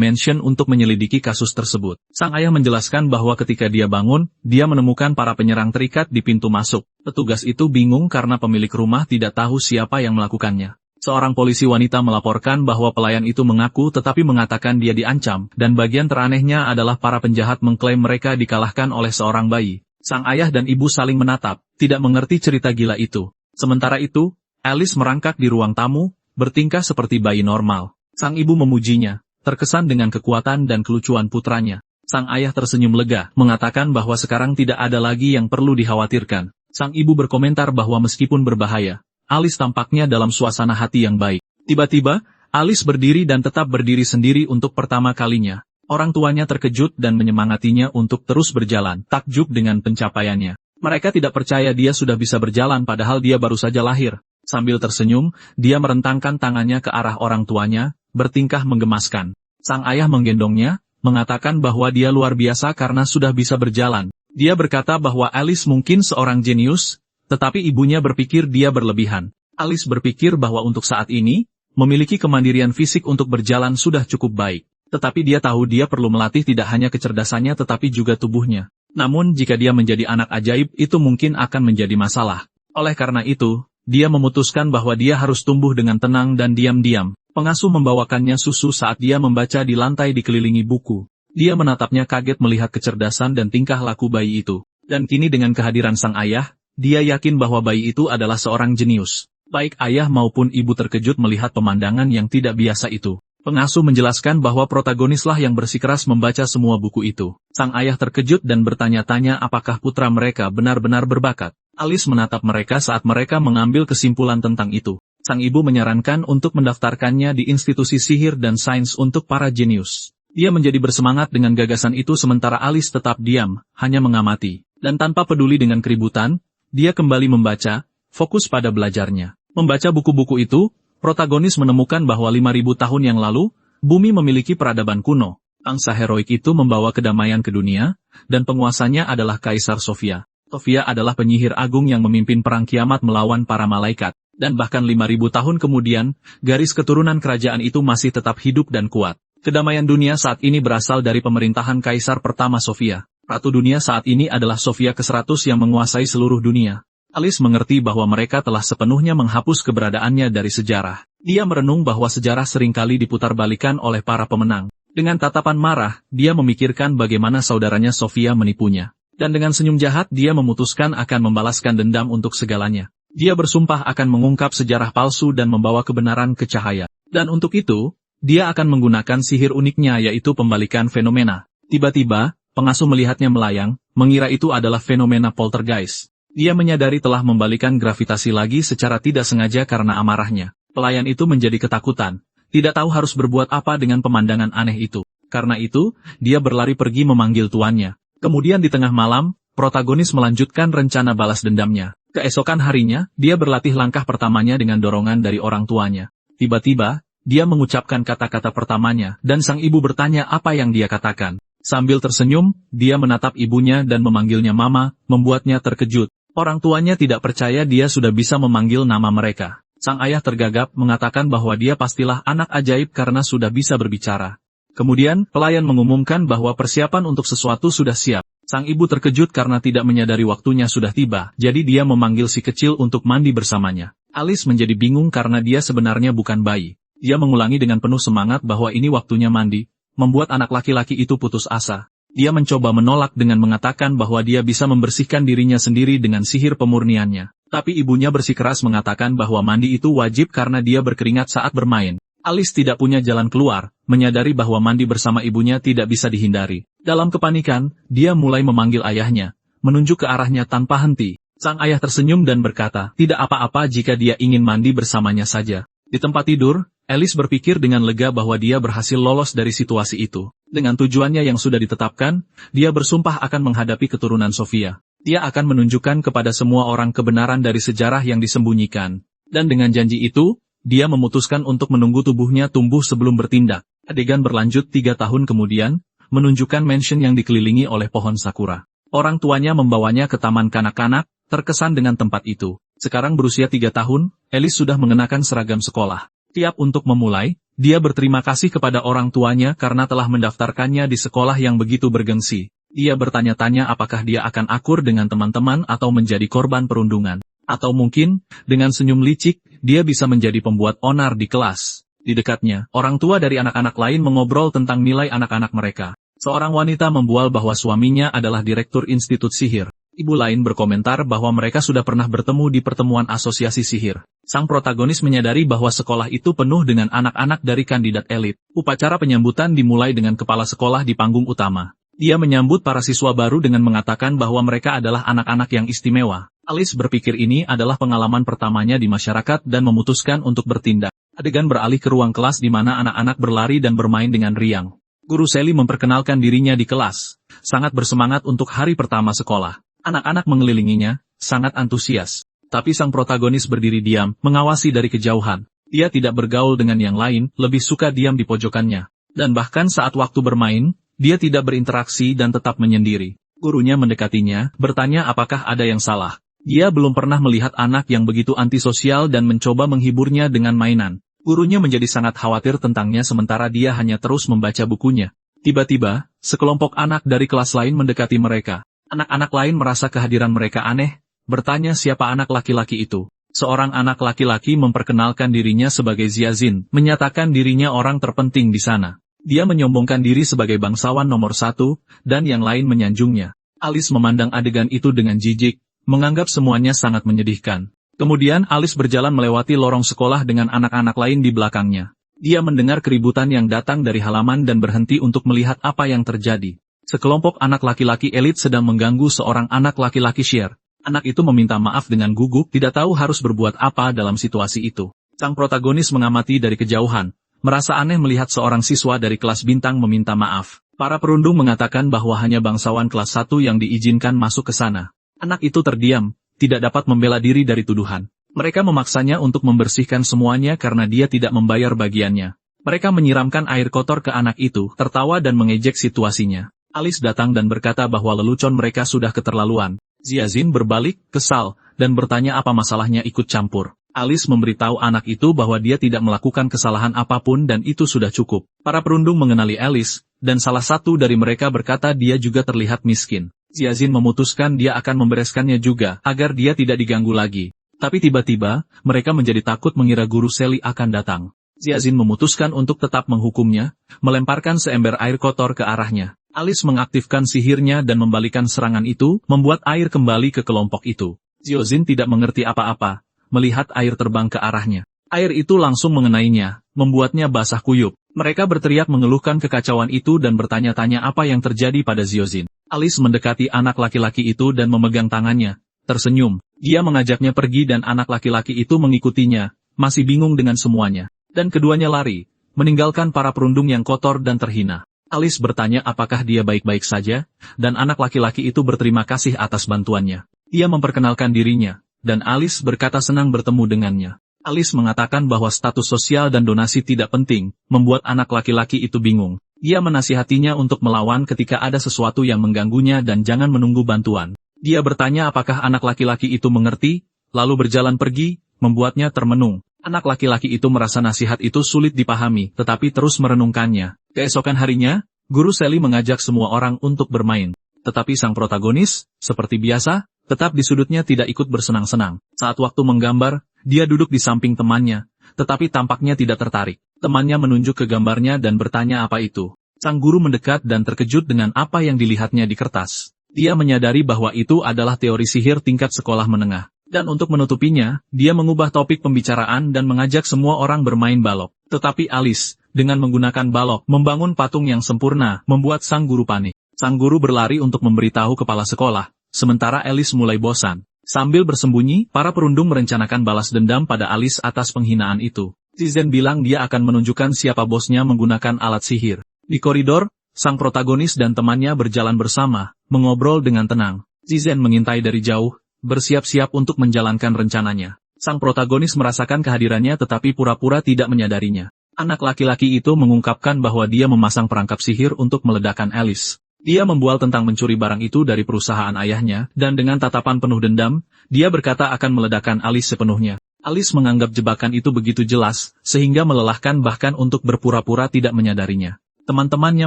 mansion untuk menyelidiki kasus tersebut. Sang ayah menjelaskan bahwa ketika dia bangun, dia menemukan para penyerang terikat di pintu masuk. Petugas itu bingung karena pemilik rumah tidak tahu siapa yang melakukannya. Seorang polisi wanita melaporkan bahwa pelayan itu mengaku tetapi mengatakan dia diancam, dan bagian teranehnya adalah para penjahat mengklaim mereka dikalahkan oleh seorang bayi. Sang ayah dan ibu saling menatap, tidak mengerti cerita gila itu. Sementara itu, Alice merangkak di ruang tamu, bertingkah seperti bayi normal. Sang ibu memujinya, terkesan dengan kekuatan dan kelucuan putranya. Sang ayah tersenyum lega, mengatakan bahwa sekarang tidak ada lagi yang perlu dikhawatirkan. Sang ibu berkomentar bahwa meskipun berbahaya, Alice tampaknya dalam suasana hati yang baik. Tiba-tiba, Alice berdiri dan tetap berdiri sendiri untuk pertama kalinya. Orang tuanya terkejut dan menyemangatinya untuk terus berjalan, takjub dengan pencapaiannya. Mereka tidak percaya dia sudah bisa berjalan padahal dia baru saja lahir. Sambil tersenyum, dia merentangkan tangannya ke arah orang tuanya, bertingkah menggemaskan. Sang ayah menggendongnya, mengatakan bahwa dia luar biasa karena sudah bisa berjalan. Dia berkata bahwa Alice mungkin seorang jenius, tetapi ibunya berpikir dia berlebihan. Alice berpikir bahwa untuk saat ini, memiliki kemandirian fisik untuk berjalan sudah cukup baik. Tetapi dia tahu dia perlu melatih tidak hanya kecerdasannya tetapi juga tubuhnya. Namun jika dia menjadi anak ajaib itu mungkin akan menjadi masalah. Oleh karena itu, dia memutuskan bahwa dia harus tumbuh dengan tenang dan diam-diam. Pengasuh membawakannya susu saat dia membaca di lantai dikelilingi buku. Dia menatapnya kaget melihat kecerdasan dan tingkah laku bayi itu. Dan kini dengan kehadiran sang ayah, dia yakin bahwa bayi itu adalah seorang jenius. Baik ayah maupun ibu terkejut melihat pemandangan yang tidak biasa itu. Pengasuh menjelaskan bahwa protagonislah yang bersikeras membaca semua buku itu. Sang ayah terkejut dan bertanya-tanya apakah putra mereka benar-benar berbakat. Alice menatap mereka saat mereka mengambil kesimpulan tentang itu. Sang ibu menyarankan untuk mendaftarkannya di institusi sihir dan sains untuk para jenius. Dia menjadi bersemangat dengan gagasan itu sementara Alice tetap diam, hanya mengamati. Dan tanpa peduli dengan keributan, dia kembali membaca, fokus pada belajarnya. Membaca buku-buku itu, protagonis menemukan bahwa 5.000 tahun yang lalu, bumi memiliki peradaban kuno. Bangsa heroik itu membawa kedamaian ke dunia, dan penguasanya adalah Kaisar Sofia. Sofia adalah penyihir agung yang memimpin perang kiamat melawan para malaikat. Dan bahkan 5.000 tahun kemudian, garis keturunan kerajaan itu masih tetap hidup dan kuat. Kedamaian dunia saat ini berasal dari pemerintahan Kaisar pertama Sofia. Ratu dunia saat ini adalah Sofia ke-100 yang menguasai seluruh dunia. Alice mengerti bahwa mereka telah sepenuhnya menghapus keberadaannya dari sejarah. Dia merenung bahwa sejarah seringkali diputarbalikan oleh para pemenang. Dengan tatapan marah, dia memikirkan bagaimana saudaranya Sofia menipunya. Dan dengan senyum jahat dia memutuskan akan membalaskan dendam untuk segalanya. Dia bersumpah akan mengungkap sejarah palsu dan membawa kebenaran ke cahaya. Dan untuk itu, dia akan menggunakan sihir uniknya yaitu pembalikan fenomena. Tiba-tiba, pengasuh melihatnya melayang, mengira itu adalah fenomena poltergeist. Dia menyadari telah membalikan gravitasi lagi secara tidak sengaja karena amarahnya. Pelayan itu menjadi ketakutan, tidak tahu harus berbuat apa dengan pemandangan aneh itu. Karena itu, dia berlari pergi memanggil tuannya. Kemudian di tengah malam, protagonis melanjutkan rencana balas dendamnya. Keesokan harinya, dia berlatih langkah pertamanya dengan dorongan dari orang tuanya. Tiba-tiba, dia mengucapkan kata-kata pertamanya, dan sang ibu bertanya apa yang dia katakan. Sambil tersenyum, dia menatap ibunya dan memanggilnya mama, membuatnya terkejut. Orang tuanya tidak percaya dia sudah bisa memanggil nama mereka. Sang ayah tergagap mengatakan bahwa dia pastilah anak ajaib karena sudah bisa berbicara. Kemudian, pelayan mengumumkan bahwa persiapan untuk sesuatu sudah siap. Sang ibu terkejut karena tidak menyadari waktunya sudah tiba, jadi dia memanggil si kecil untuk mandi bersamanya. Alice menjadi bingung karena dia sebenarnya bukan bayi. Dia mengulangi dengan penuh semangat bahwa ini waktunya mandi, membuat anak laki-laki itu putus asa. Dia mencoba menolak dengan mengatakan bahwa dia bisa membersihkan dirinya sendiri dengan sihir pemurniannya. Tapi ibunya bersikeras mengatakan bahwa mandi itu wajib karena dia berkeringat saat bermain. Alice tidak punya jalan keluar, menyadari bahwa mandi bersama ibunya tidak bisa dihindari. Dalam kepanikan, dia mulai memanggil ayahnya, menunjuk ke arahnya tanpa henti. Sang ayah tersenyum dan berkata, tidak apa-apa jika dia ingin mandi bersamanya saja. Di tempat tidur, Alice berpikir dengan lega bahwa dia berhasil lolos dari situasi itu. Dengan tujuannya yang sudah ditetapkan, dia bersumpah akan menghadapi keturunan Sofia. Dia akan menunjukkan kepada semua orang kebenaran dari sejarah yang disembunyikan. Dan dengan janji itu, dia memutuskan untuk menunggu tubuhnya tumbuh sebelum bertindak. Adegan berlanjut 3 tahun kemudian, menunjukkan mansion yang dikelilingi oleh pohon sakura. Orang tuanya membawanya ke taman kanak-kanak, terkesan dengan tempat itu. Sekarang berusia 3 tahun, Alice sudah mengenakan seragam sekolah. Tiap untuk memulai, dia berterima kasih kepada orang tuanya karena telah mendaftarkannya di sekolah yang begitu bergengsi. Dia bertanya-tanya apakah dia akan akur dengan teman-teman atau menjadi korban perundungan. Atau mungkin, dengan senyum licik, dia bisa menjadi pembuat onar di kelas. Di dekatnya, orang tua dari anak-anak lain mengobrol tentang nilai anak-anak mereka. Seorang wanita membual bahwa suaminya adalah direktur institut sihir. Ibu lain berkomentar bahwa mereka sudah pernah bertemu di pertemuan asosiasi sihir. Sang protagonis menyadari bahwa sekolah itu penuh dengan anak-anak dari kandidat elit. Upacara penyambutan dimulai dengan kepala sekolah di panggung utama. Dia menyambut para siswa baru dengan mengatakan bahwa mereka adalah anak-anak yang istimewa. Alice berpikir ini adalah pengalaman pertamanya di masyarakat dan memutuskan untuk bertindak. Adegan beralih ke ruang kelas di mana anak-anak berlari dan bermain dengan riang. Guru Sally memperkenalkan dirinya di kelas, sangat bersemangat untuk hari pertama sekolah. Anak-anak mengelilinginya, sangat antusias. Tapi sang protagonis berdiri diam, mengawasi dari kejauhan. Dia tidak bergaul dengan yang lain, lebih suka diam di pojokannya. Dan bahkan saat waktu bermain, dia tidak berinteraksi dan tetap menyendiri. Gurunya mendekatinya, bertanya apakah ada yang salah. Dia belum pernah melihat anak yang begitu antisosial dan mencoba menghiburnya dengan mainan. Gurunya menjadi sangat khawatir tentangnya sementara dia hanya terus membaca bukunya. Tiba-tiba, sekelompok anak dari kelas lain mendekati mereka. Anak-anak lain merasa kehadiran mereka aneh, bertanya siapa anak laki-laki itu. Seorang anak laki-laki memperkenalkan dirinya sebagai Xiaojin, menyatakan dirinya orang terpenting di sana. Dia menyombongkan diri sebagai bangsawan nomor 1, dan yang lain menyanjungnya. Alice memandang adegan itu dengan jijik, menganggap semuanya sangat menyedihkan. Kemudian Alice berjalan melewati lorong sekolah dengan anak-anak lain di belakangnya. Dia mendengar keributan yang datang dari halaman dan berhenti untuk melihat apa yang terjadi. Sekelompok anak laki-laki elit sedang mengganggu seorang anak laki-laki Sher. Anak itu meminta maaf dengan gugup, tidak tahu harus berbuat apa dalam situasi itu. Sang protagonis mengamati dari kejauhan, merasa aneh melihat seorang siswa dari kelas bintang meminta maaf. Para perundung mengatakan bahwa hanya bangsawan kelas 1 yang diizinkan masuk ke sana. Anak itu terdiam, tidak dapat membela diri dari tuduhan. Mereka memaksanya untuk membersihkan semuanya karena dia tidak membayar bagiannya. Mereka menyiramkan air kotor ke anak itu, tertawa dan mengejek situasinya. Alice datang dan berkata bahwa lelucon mereka sudah keterlaluan. Xiaojin berbalik, kesal, dan bertanya apa masalahnya ikut campur. Alice memberitahu anak itu bahwa dia tidak melakukan kesalahan apapun dan itu sudah cukup. Para perundung mengenali Alice, dan salah satu dari mereka berkata dia juga terlihat miskin. Xiaojin memutuskan dia akan membereskannya juga, agar dia tidak diganggu lagi. Tapi tiba-tiba, mereka menjadi takut mengira guru Sally akan datang. Xiaojin memutuskan untuk tetap menghukumnya, melemparkan seember air kotor ke arahnya. Alice mengaktifkan sihirnya dan membalikan serangan itu, membuat air kembali ke kelompok itu. Xiaojin tidak mengerti apa-apa, melihat air terbang ke arahnya. Air itu langsung mengenainya, membuatnya basah kuyup. Mereka berteriak mengeluhkan kekacauan itu dan bertanya-tanya apa yang terjadi pada Xiaojin. Alice mendekati anak laki-laki itu dan memegang tangannya, tersenyum. Dia mengajaknya pergi dan anak laki-laki itu mengikutinya, masih bingung dengan semuanya. Dan keduanya lari, meninggalkan para perundung yang kotor dan terhina. Alice bertanya apakah dia baik-baik saja, dan anak laki-laki itu berterima kasih atas bantuannya. Ia memperkenalkan dirinya, dan Alice berkata senang bertemu dengannya. Alice mengatakan bahwa status sosial dan donasi tidak penting, membuat anak laki-laki itu bingung. Dia menasihatinya untuk melawan ketika ada sesuatu yang mengganggunya dan jangan menunggu bantuan. Dia bertanya apakah anak laki-laki itu mengerti, lalu berjalan pergi, membuatnya termenung. Anak laki-laki itu merasa nasihat itu sulit dipahami, tetapi terus merenungkannya. Keesokan harinya, Guru Sally mengajak semua orang untuk bermain. Tetapi sang protagonis, seperti biasa, tetap di sudutnya tidak ikut bersenang-senang. Saat waktu menggambar, dia duduk di samping temannya, tetapi tampaknya tidak tertarik. Temannya menunjuk ke gambarnya dan bertanya apa itu. Sang guru mendekat dan terkejut dengan apa yang dilihatnya di kertas. Dia menyadari bahwa itu adalah teori sihir tingkat sekolah menengah. Dan untuk menutupinya, dia mengubah topik pembicaraan dan mengajak semua orang bermain balok. Tetapi Alice, dengan menggunakan balok, membangun patung yang sempurna, membuat sang guru panik. Sang guru berlari untuk memberitahu kepala sekolah, sementara Alice mulai bosan. Sambil bersembunyi, para perundung merencanakan balas dendam pada Alice atas penghinaan itu. Zizen bilang dia akan menunjukkan siapa bosnya menggunakan alat sihir. Di koridor, sang protagonis dan temannya berjalan bersama, mengobrol dengan tenang. Zizen mengintai dari jauh, bersiap-siap untuk menjalankan rencananya. Sang protagonis merasakan kehadirannya tetapi pura-pura tidak menyadarinya. Anak laki-laki itu mengungkapkan bahwa dia memasang perangkap sihir untuk meledakkan Alice. Dia membual tentang mencuri barang itu dari perusahaan ayahnya, dan dengan tatapan penuh dendam, dia berkata akan meledakkan Alice sepenuhnya. Alice menganggap jebakan itu begitu jelas, sehingga melelahkan bahkan untuk berpura-pura tidak menyadarinya. Teman-temannya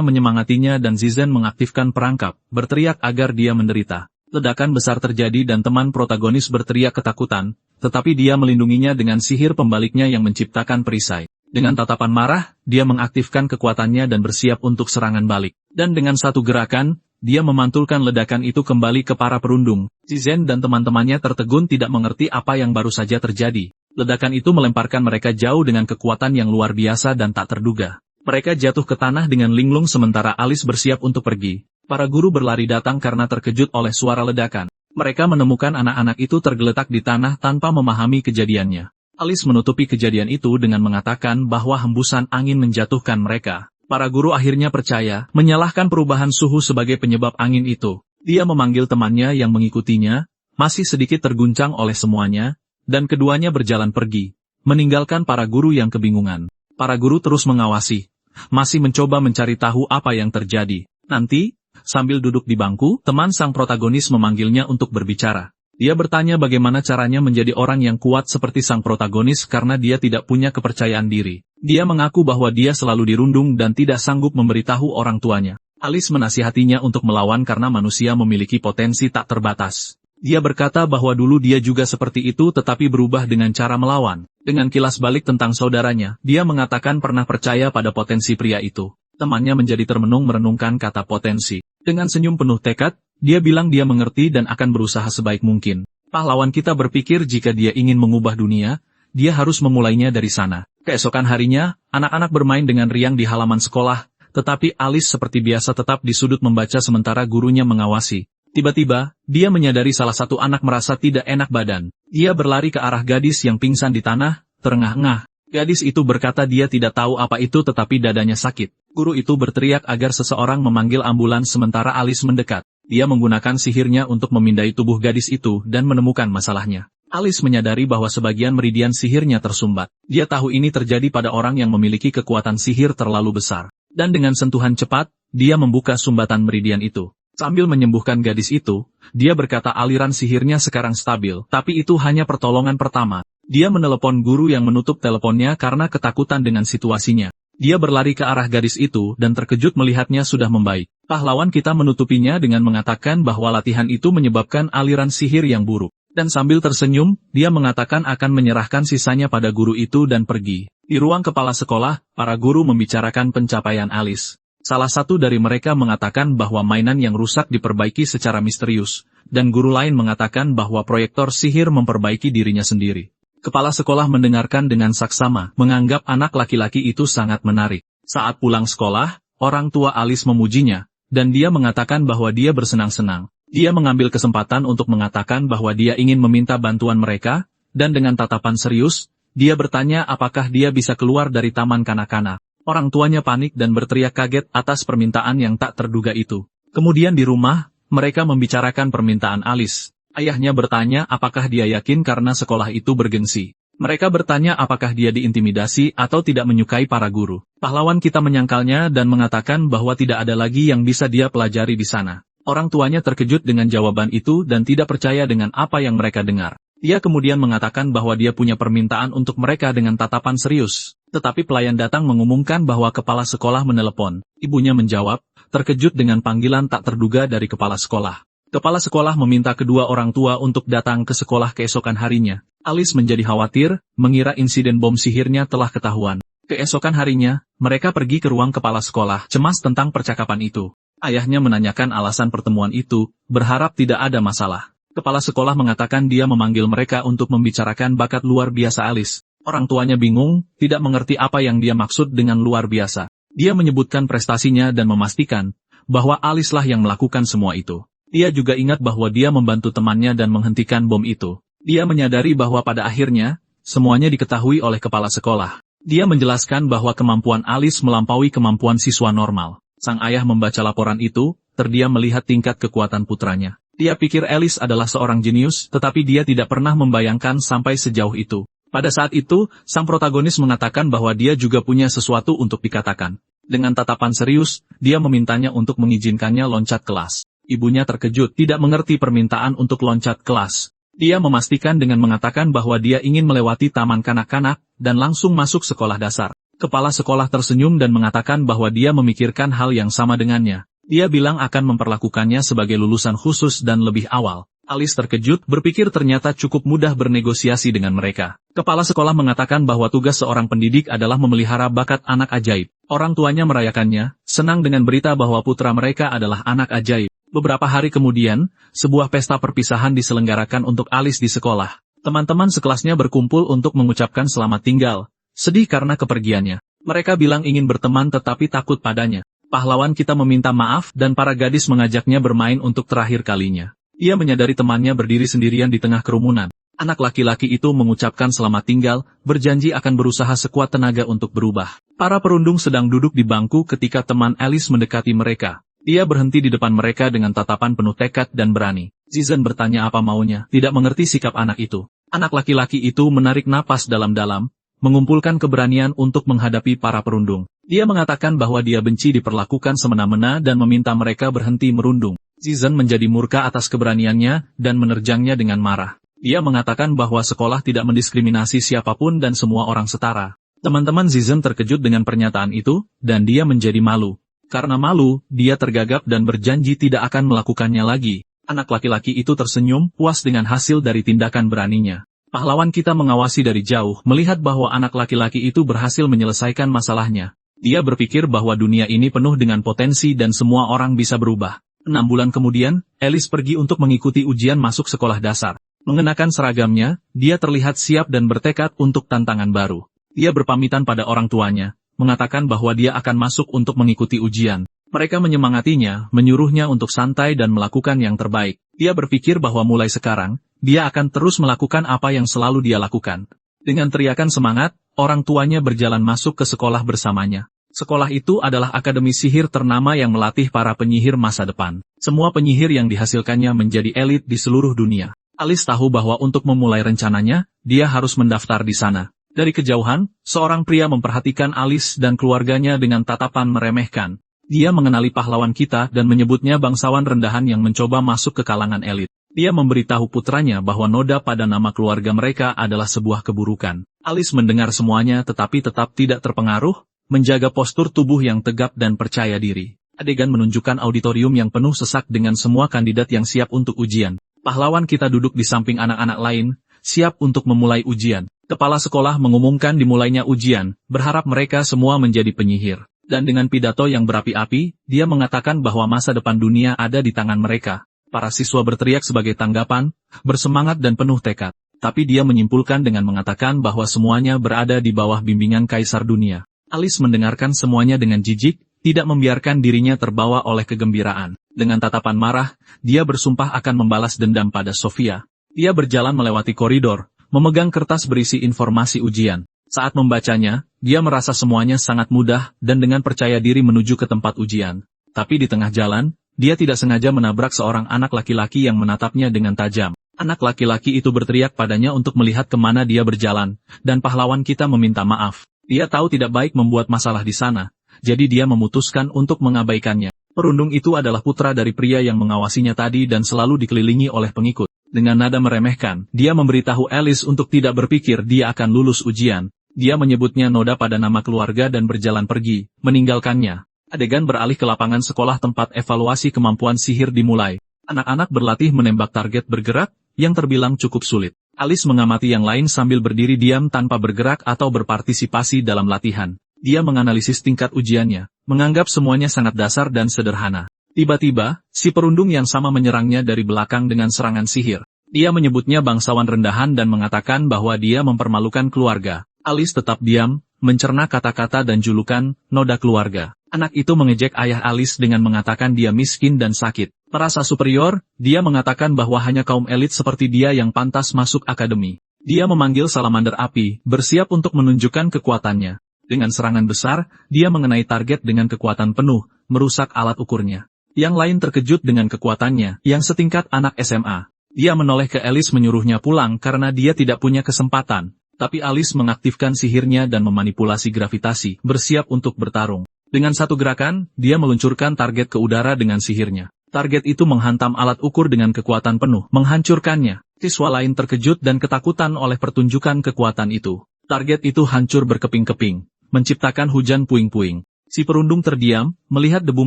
menyemangatinya dan Zizen mengaktifkan perangkap, berteriak agar dia menderita. Ledakan besar terjadi dan teman protagonis berteriak ketakutan, tetapi dia melindunginya dengan sihir pembaliknya yang menciptakan perisai. Dengan tatapan marah, dia mengaktifkan kekuatannya dan bersiap untuk serangan balik. Dan dengan satu gerakan, dia memantulkan ledakan itu kembali ke para perundung. Zizen dan teman-temannya tertegun tidak mengerti apa yang baru saja terjadi. Ledakan itu melemparkan mereka jauh dengan kekuatan yang luar biasa dan tak terduga. Mereka jatuh ke tanah dengan linglung sementara Alice bersiap untuk pergi. Para guru berlari datang karena terkejut oleh suara ledakan. Mereka menemukan anak-anak itu tergeletak di tanah tanpa memahami kejadiannya. Alice menutupi kejadian itu dengan mengatakan bahwa hembusan angin menjatuhkan mereka. Para guru akhirnya percaya, menyalahkan perubahan suhu sebagai penyebab angin itu. Dia memanggil temannya yang mengikutinya, masih sedikit terguncang oleh semuanya, dan keduanya berjalan pergi, meninggalkan para guru yang kebingungan. Para guru terus mengawasi, masih mencoba mencari tahu apa yang terjadi. Nanti, sambil duduk di bangku, teman sang protagonis memanggilnya untuk berbicara. Dia bertanya bagaimana caranya menjadi orang yang kuat seperti sang protagonis karena dia tidak punya kepercayaan diri. Dia mengaku bahwa dia selalu dirundung dan tidak sanggup memberitahu orang tuanya. Alice menasihatinya untuk melawan karena manusia memiliki potensi tak terbatas. Dia berkata bahwa dulu dia juga seperti itu tetapi berubah dengan cara melawan. Dengan kilas balik tentang saudaranya, dia mengatakan pernah percaya pada potensi pria itu. Temannya menjadi termenung merenungkan kata potensi. Dengan senyum penuh tekad, dia bilang dia mengerti dan akan berusaha sebaik mungkin. Pahlawan kita berpikir jika dia ingin mengubah dunia, dia harus memulainya dari sana. Keesokan harinya, anak-anak bermain dengan riang di halaman sekolah, tetapi Alice seperti biasa tetap di sudut membaca sementara gurunya mengawasi. Tiba-tiba, dia menyadari salah satu anak merasa tidak enak badan. Dia berlari ke arah gadis yang pingsan di tanah, terengah-engah. Gadis itu berkata dia tidak tahu apa itu tetapi dadanya sakit. Guru itu berteriak agar seseorang memanggil ambulans sementara Alice mendekat. Dia menggunakan sihirnya untuk memindai tubuh gadis itu dan menemukan masalahnya. Alice menyadari bahwa sebagian meridian sihirnya tersumbat. Dia tahu ini terjadi pada orang yang memiliki kekuatan sihir terlalu besar. Dan dengan sentuhan cepat, dia membuka sumbatan meridian itu. Sambil menyembuhkan gadis itu, dia berkata aliran sihirnya sekarang stabil, tapi itu hanya pertolongan pertama. Dia menelepon guru yang menutup teleponnya karena ketakutan dengan situasinya. Dia berlari ke arah gadis itu dan terkejut melihatnya sudah membaik. Pahlawan kita menutupinya dengan mengatakan bahwa latihan itu menyebabkan aliran sihir yang buruk. Dan sambil tersenyum, dia mengatakan akan menyerahkan sisanya pada guru itu dan pergi. Di ruang kepala sekolah, para guru membicarakan pencapaian Alice. Salah satu dari mereka mengatakan bahwa mainan yang rusak diperbaiki secara misterius, dan guru lain mengatakan bahwa proyektor sihir memperbaiki dirinya sendiri. Kepala sekolah mendengarkan dengan saksama, menganggap anak laki-laki itu sangat menarik. Saat pulang sekolah, orang tua Alice memujinya, dan dia mengatakan bahwa dia bersenang-senang. Dia mengambil kesempatan untuk mengatakan bahwa dia ingin meminta bantuan mereka, dan dengan tatapan serius, dia bertanya apakah dia bisa keluar dari taman kanak-kanak. Orang tuanya panik dan berteriak kaget atas permintaan yang tak terduga itu. Kemudian di rumah, mereka membicarakan permintaan Alice. Ayahnya bertanya apakah dia yakin karena sekolah itu bergengsi. Mereka bertanya apakah dia diintimidasi atau tidak menyukai para guru. Pahlawan kita menyangkalnya dan mengatakan bahwa tidak ada lagi yang bisa dia pelajari di sana. Orang tuanya terkejut dengan jawaban itu dan tidak percaya dengan apa yang mereka dengar. Dia kemudian mengatakan bahwa dia punya permintaan untuk mereka dengan tatapan serius. Tetapi pelayan datang mengumumkan bahwa kepala sekolah menelepon. Ibunya menjawab, terkejut dengan panggilan tak terduga dari kepala sekolah. Kepala sekolah meminta kedua orang tua untuk datang ke sekolah keesokan harinya. Alice menjadi khawatir, mengira insiden bom sihirnya telah ketahuan. Keesokan harinya, mereka pergi ke ruang kepala sekolah, cemas tentang percakapan itu. Ayahnya menanyakan alasan pertemuan itu, berharap tidak ada masalah. Kepala sekolah mengatakan dia memanggil mereka untuk membicarakan bakat luar biasa Alice. Orang tuanya bingung, tidak mengerti apa yang dia maksud dengan luar biasa. Dia menyebutkan prestasinya dan memastikan bahwa Alice lah yang melakukan semua itu. Dia juga ingat bahwa dia membantu temannya dan menghentikan bom itu. Dia menyadari bahwa pada akhirnya, semuanya diketahui oleh kepala sekolah. Dia menjelaskan bahwa kemampuan Alice melampaui kemampuan siswa normal. Sang ayah membaca laporan itu, terdiam melihat tingkat kekuatan putranya. Dia pikir Alice adalah seorang jenius, tetapi dia tidak pernah membayangkan sampai sejauh itu. Pada saat itu, sang protagonis mengatakan bahwa dia juga punya sesuatu untuk dikatakan. Dengan tatapan serius, dia memintanya untuk mengizinkannya loncat kelas. Ibunya terkejut, tidak mengerti permintaan untuk loncat kelas. Dia memastikan dengan mengatakan bahwa dia ingin melewati taman kanak-kanak, dan langsung masuk sekolah dasar. Kepala sekolah tersenyum dan mengatakan bahwa dia memikirkan hal yang sama dengannya. Dia bilang akan memperlakukannya sebagai lulusan khusus dan lebih awal. Alice terkejut, berpikir ternyata cukup mudah bernegosiasi dengan mereka. Kepala sekolah mengatakan bahwa tugas seorang pendidik adalah memelihara bakat anak ajaib. Orang tuanya merayakannya, senang dengan berita bahwa putra mereka adalah anak ajaib. Beberapa hari kemudian, sebuah pesta perpisahan diselenggarakan untuk Alice di sekolah. Teman-teman sekelasnya berkumpul untuk mengucapkan selamat tinggal, sedih karena kepergiannya. Mereka bilang ingin berteman tetapi takut padanya. Pahlawan kita meminta maaf dan para gadis mengajaknya bermain untuk terakhir kalinya. Ia menyadari temannya berdiri sendirian di tengah kerumunan. Anak laki-laki itu mengucapkan selamat tinggal, berjanji akan berusaha sekuat tenaga untuk berubah. Para perundung sedang duduk di bangku ketika teman Alice mendekati mereka. Dia berhenti di depan mereka dengan tatapan penuh tekad dan berani. Zizen bertanya apa maunya, tidak mengerti sikap anak itu. Anak laki-laki itu menarik napas dalam-dalam, mengumpulkan keberanian untuk menghadapi para perundung. Dia mengatakan bahwa dia benci diperlakukan semena-mena dan meminta mereka berhenti merundung. Zizen menjadi murka atas keberaniannya dan menerjangnya dengan marah. Dia mengatakan bahwa sekolah tidak mendiskriminasi siapapun dan semua orang setara. Teman-teman Zizen terkejut dengan pernyataan itu, dan dia menjadi malu. Karena malu, dia tergagap dan berjanji tidak akan melakukannya lagi. Anak laki-laki itu tersenyum, puas dengan hasil dari tindakan beraninya. Pahlawan kita mengawasi dari jauh, melihat bahwa anak laki-laki itu berhasil menyelesaikan masalahnya. Dia berpikir bahwa dunia ini penuh dengan potensi dan semua orang bisa berubah. 6 bulan kemudian, Alice pergi untuk mengikuti ujian masuk sekolah dasar. Mengenakan seragamnya, dia terlihat siap dan bertekad untuk tantangan baru. Dia berpamitan pada orang tuanya, mengatakan bahwa dia akan masuk untuk mengikuti ujian. Mereka menyemangatinya, menyuruhnya untuk santai dan melakukan yang terbaik. Dia berpikir bahwa mulai sekarang, dia akan terus melakukan apa yang selalu dia lakukan. Dengan teriakan semangat, orang tuanya berjalan masuk ke sekolah bersamanya. Sekolah itu adalah akademi sihir ternama yang melatih para penyihir masa depan. Semua penyihir yang dihasilkannya menjadi elit di seluruh dunia. Alice tahu bahwa untuk memulai rencananya, dia harus mendaftar di sana. Dari kejauhan, seorang pria memperhatikan Alice dan keluarganya dengan tatapan meremehkan. Dia mengenali pahlawan kita dan menyebutnya bangsawan rendahan yang mencoba masuk ke kalangan elit. Dia memberitahu putranya bahwa noda pada nama keluarga mereka adalah sebuah keburukan. Alice mendengar semuanya tetapi tetap tidak terpengaruh, menjaga postur tubuh yang tegap dan percaya diri. Adegan menunjukkan auditorium yang penuh sesak dengan semua kandidat yang siap untuk ujian. Pahlawan kita duduk di samping anak-anak lain, siap untuk memulai ujian. Kepala sekolah mengumumkan dimulainya ujian, berharap mereka semua menjadi penyihir. Dan dengan pidato yang berapi-api, dia mengatakan bahwa masa depan dunia ada di tangan mereka. Para siswa berteriak sebagai tanggapan, bersemangat dan penuh tekad. Tapi dia menyimpulkan dengan mengatakan bahwa semuanya berada di bawah bimbingan Kaisar Dunia. Alice mendengarkan semuanya dengan jijik, tidak membiarkan dirinya terbawa oleh kegembiraan. Dengan tatapan marah, dia bersumpah akan membalas dendam pada Sofia. Dia berjalan melewati koridor, memegang kertas berisi informasi ujian. Saat membacanya, dia merasa semuanya sangat mudah dan dengan percaya diri menuju ke tempat ujian. Tapi di tengah jalan, dia tidak sengaja menabrak seorang anak laki-laki yang menatapnya dengan tajam. Anak laki-laki itu berteriak padanya untuk melihat kemana dia berjalan, dan pahlawan kita meminta maaf. Dia tahu tidak baik membuat masalah di sana, jadi dia memutuskan untuk mengabaikannya. Perundung itu adalah putra dari pria yang mengawasinya tadi dan selalu dikelilingi oleh pengikut. Dengan nada meremehkan, dia memberitahu Alice untuk tidak berpikir dia akan lulus ujian. Dia menyebutnya noda pada nama keluarga dan berjalan pergi, meninggalkannya. Adegan beralih ke lapangan sekolah tempat evaluasi kemampuan sihir dimulai. Anak-anak berlatih menembak target bergerak, yang terbilang cukup sulit. Alice mengamati yang lain sambil berdiri diam tanpa bergerak atau berpartisipasi dalam latihan. Dia menganalisis tingkat ujiannya, menganggap semuanya sangat dasar dan sederhana. Tiba-tiba, si perundung yang sama menyerangnya dari belakang dengan serangan sihir. Dia menyebutnya bangsawan rendahan dan mengatakan bahwa dia mempermalukan keluarga. Alice tetap diam, mencerna kata-kata dan julukan, noda keluarga. Anak itu mengejek ayah Alice dengan mengatakan dia miskin dan sakit. Merasa superior, dia mengatakan bahwa hanya kaum elit seperti dia yang pantas masuk akademi. Dia memanggil salamander api, bersiap untuk menunjukkan kekuatannya. Dengan serangan besar, dia mengenai target dengan kekuatan penuh, merusak alat ukurnya. Yang lain terkejut dengan kekuatannya, yang setingkat anak SMA. Dia menoleh ke Alice menyuruhnya pulang karena dia tidak punya kesempatan. Tapi Alice mengaktifkan sihirnya dan memanipulasi gravitasi, bersiap untuk bertarung. Dengan satu gerakan, dia meluncurkan target ke udara dengan sihirnya. Target itu menghantam alat ukur dengan kekuatan penuh, menghancurkannya. Siswa lain terkejut dan ketakutan oleh pertunjukan kekuatan itu. Target itu hancur berkeping-keping, menciptakan hujan puing-puing. Si perundung terdiam, melihat debu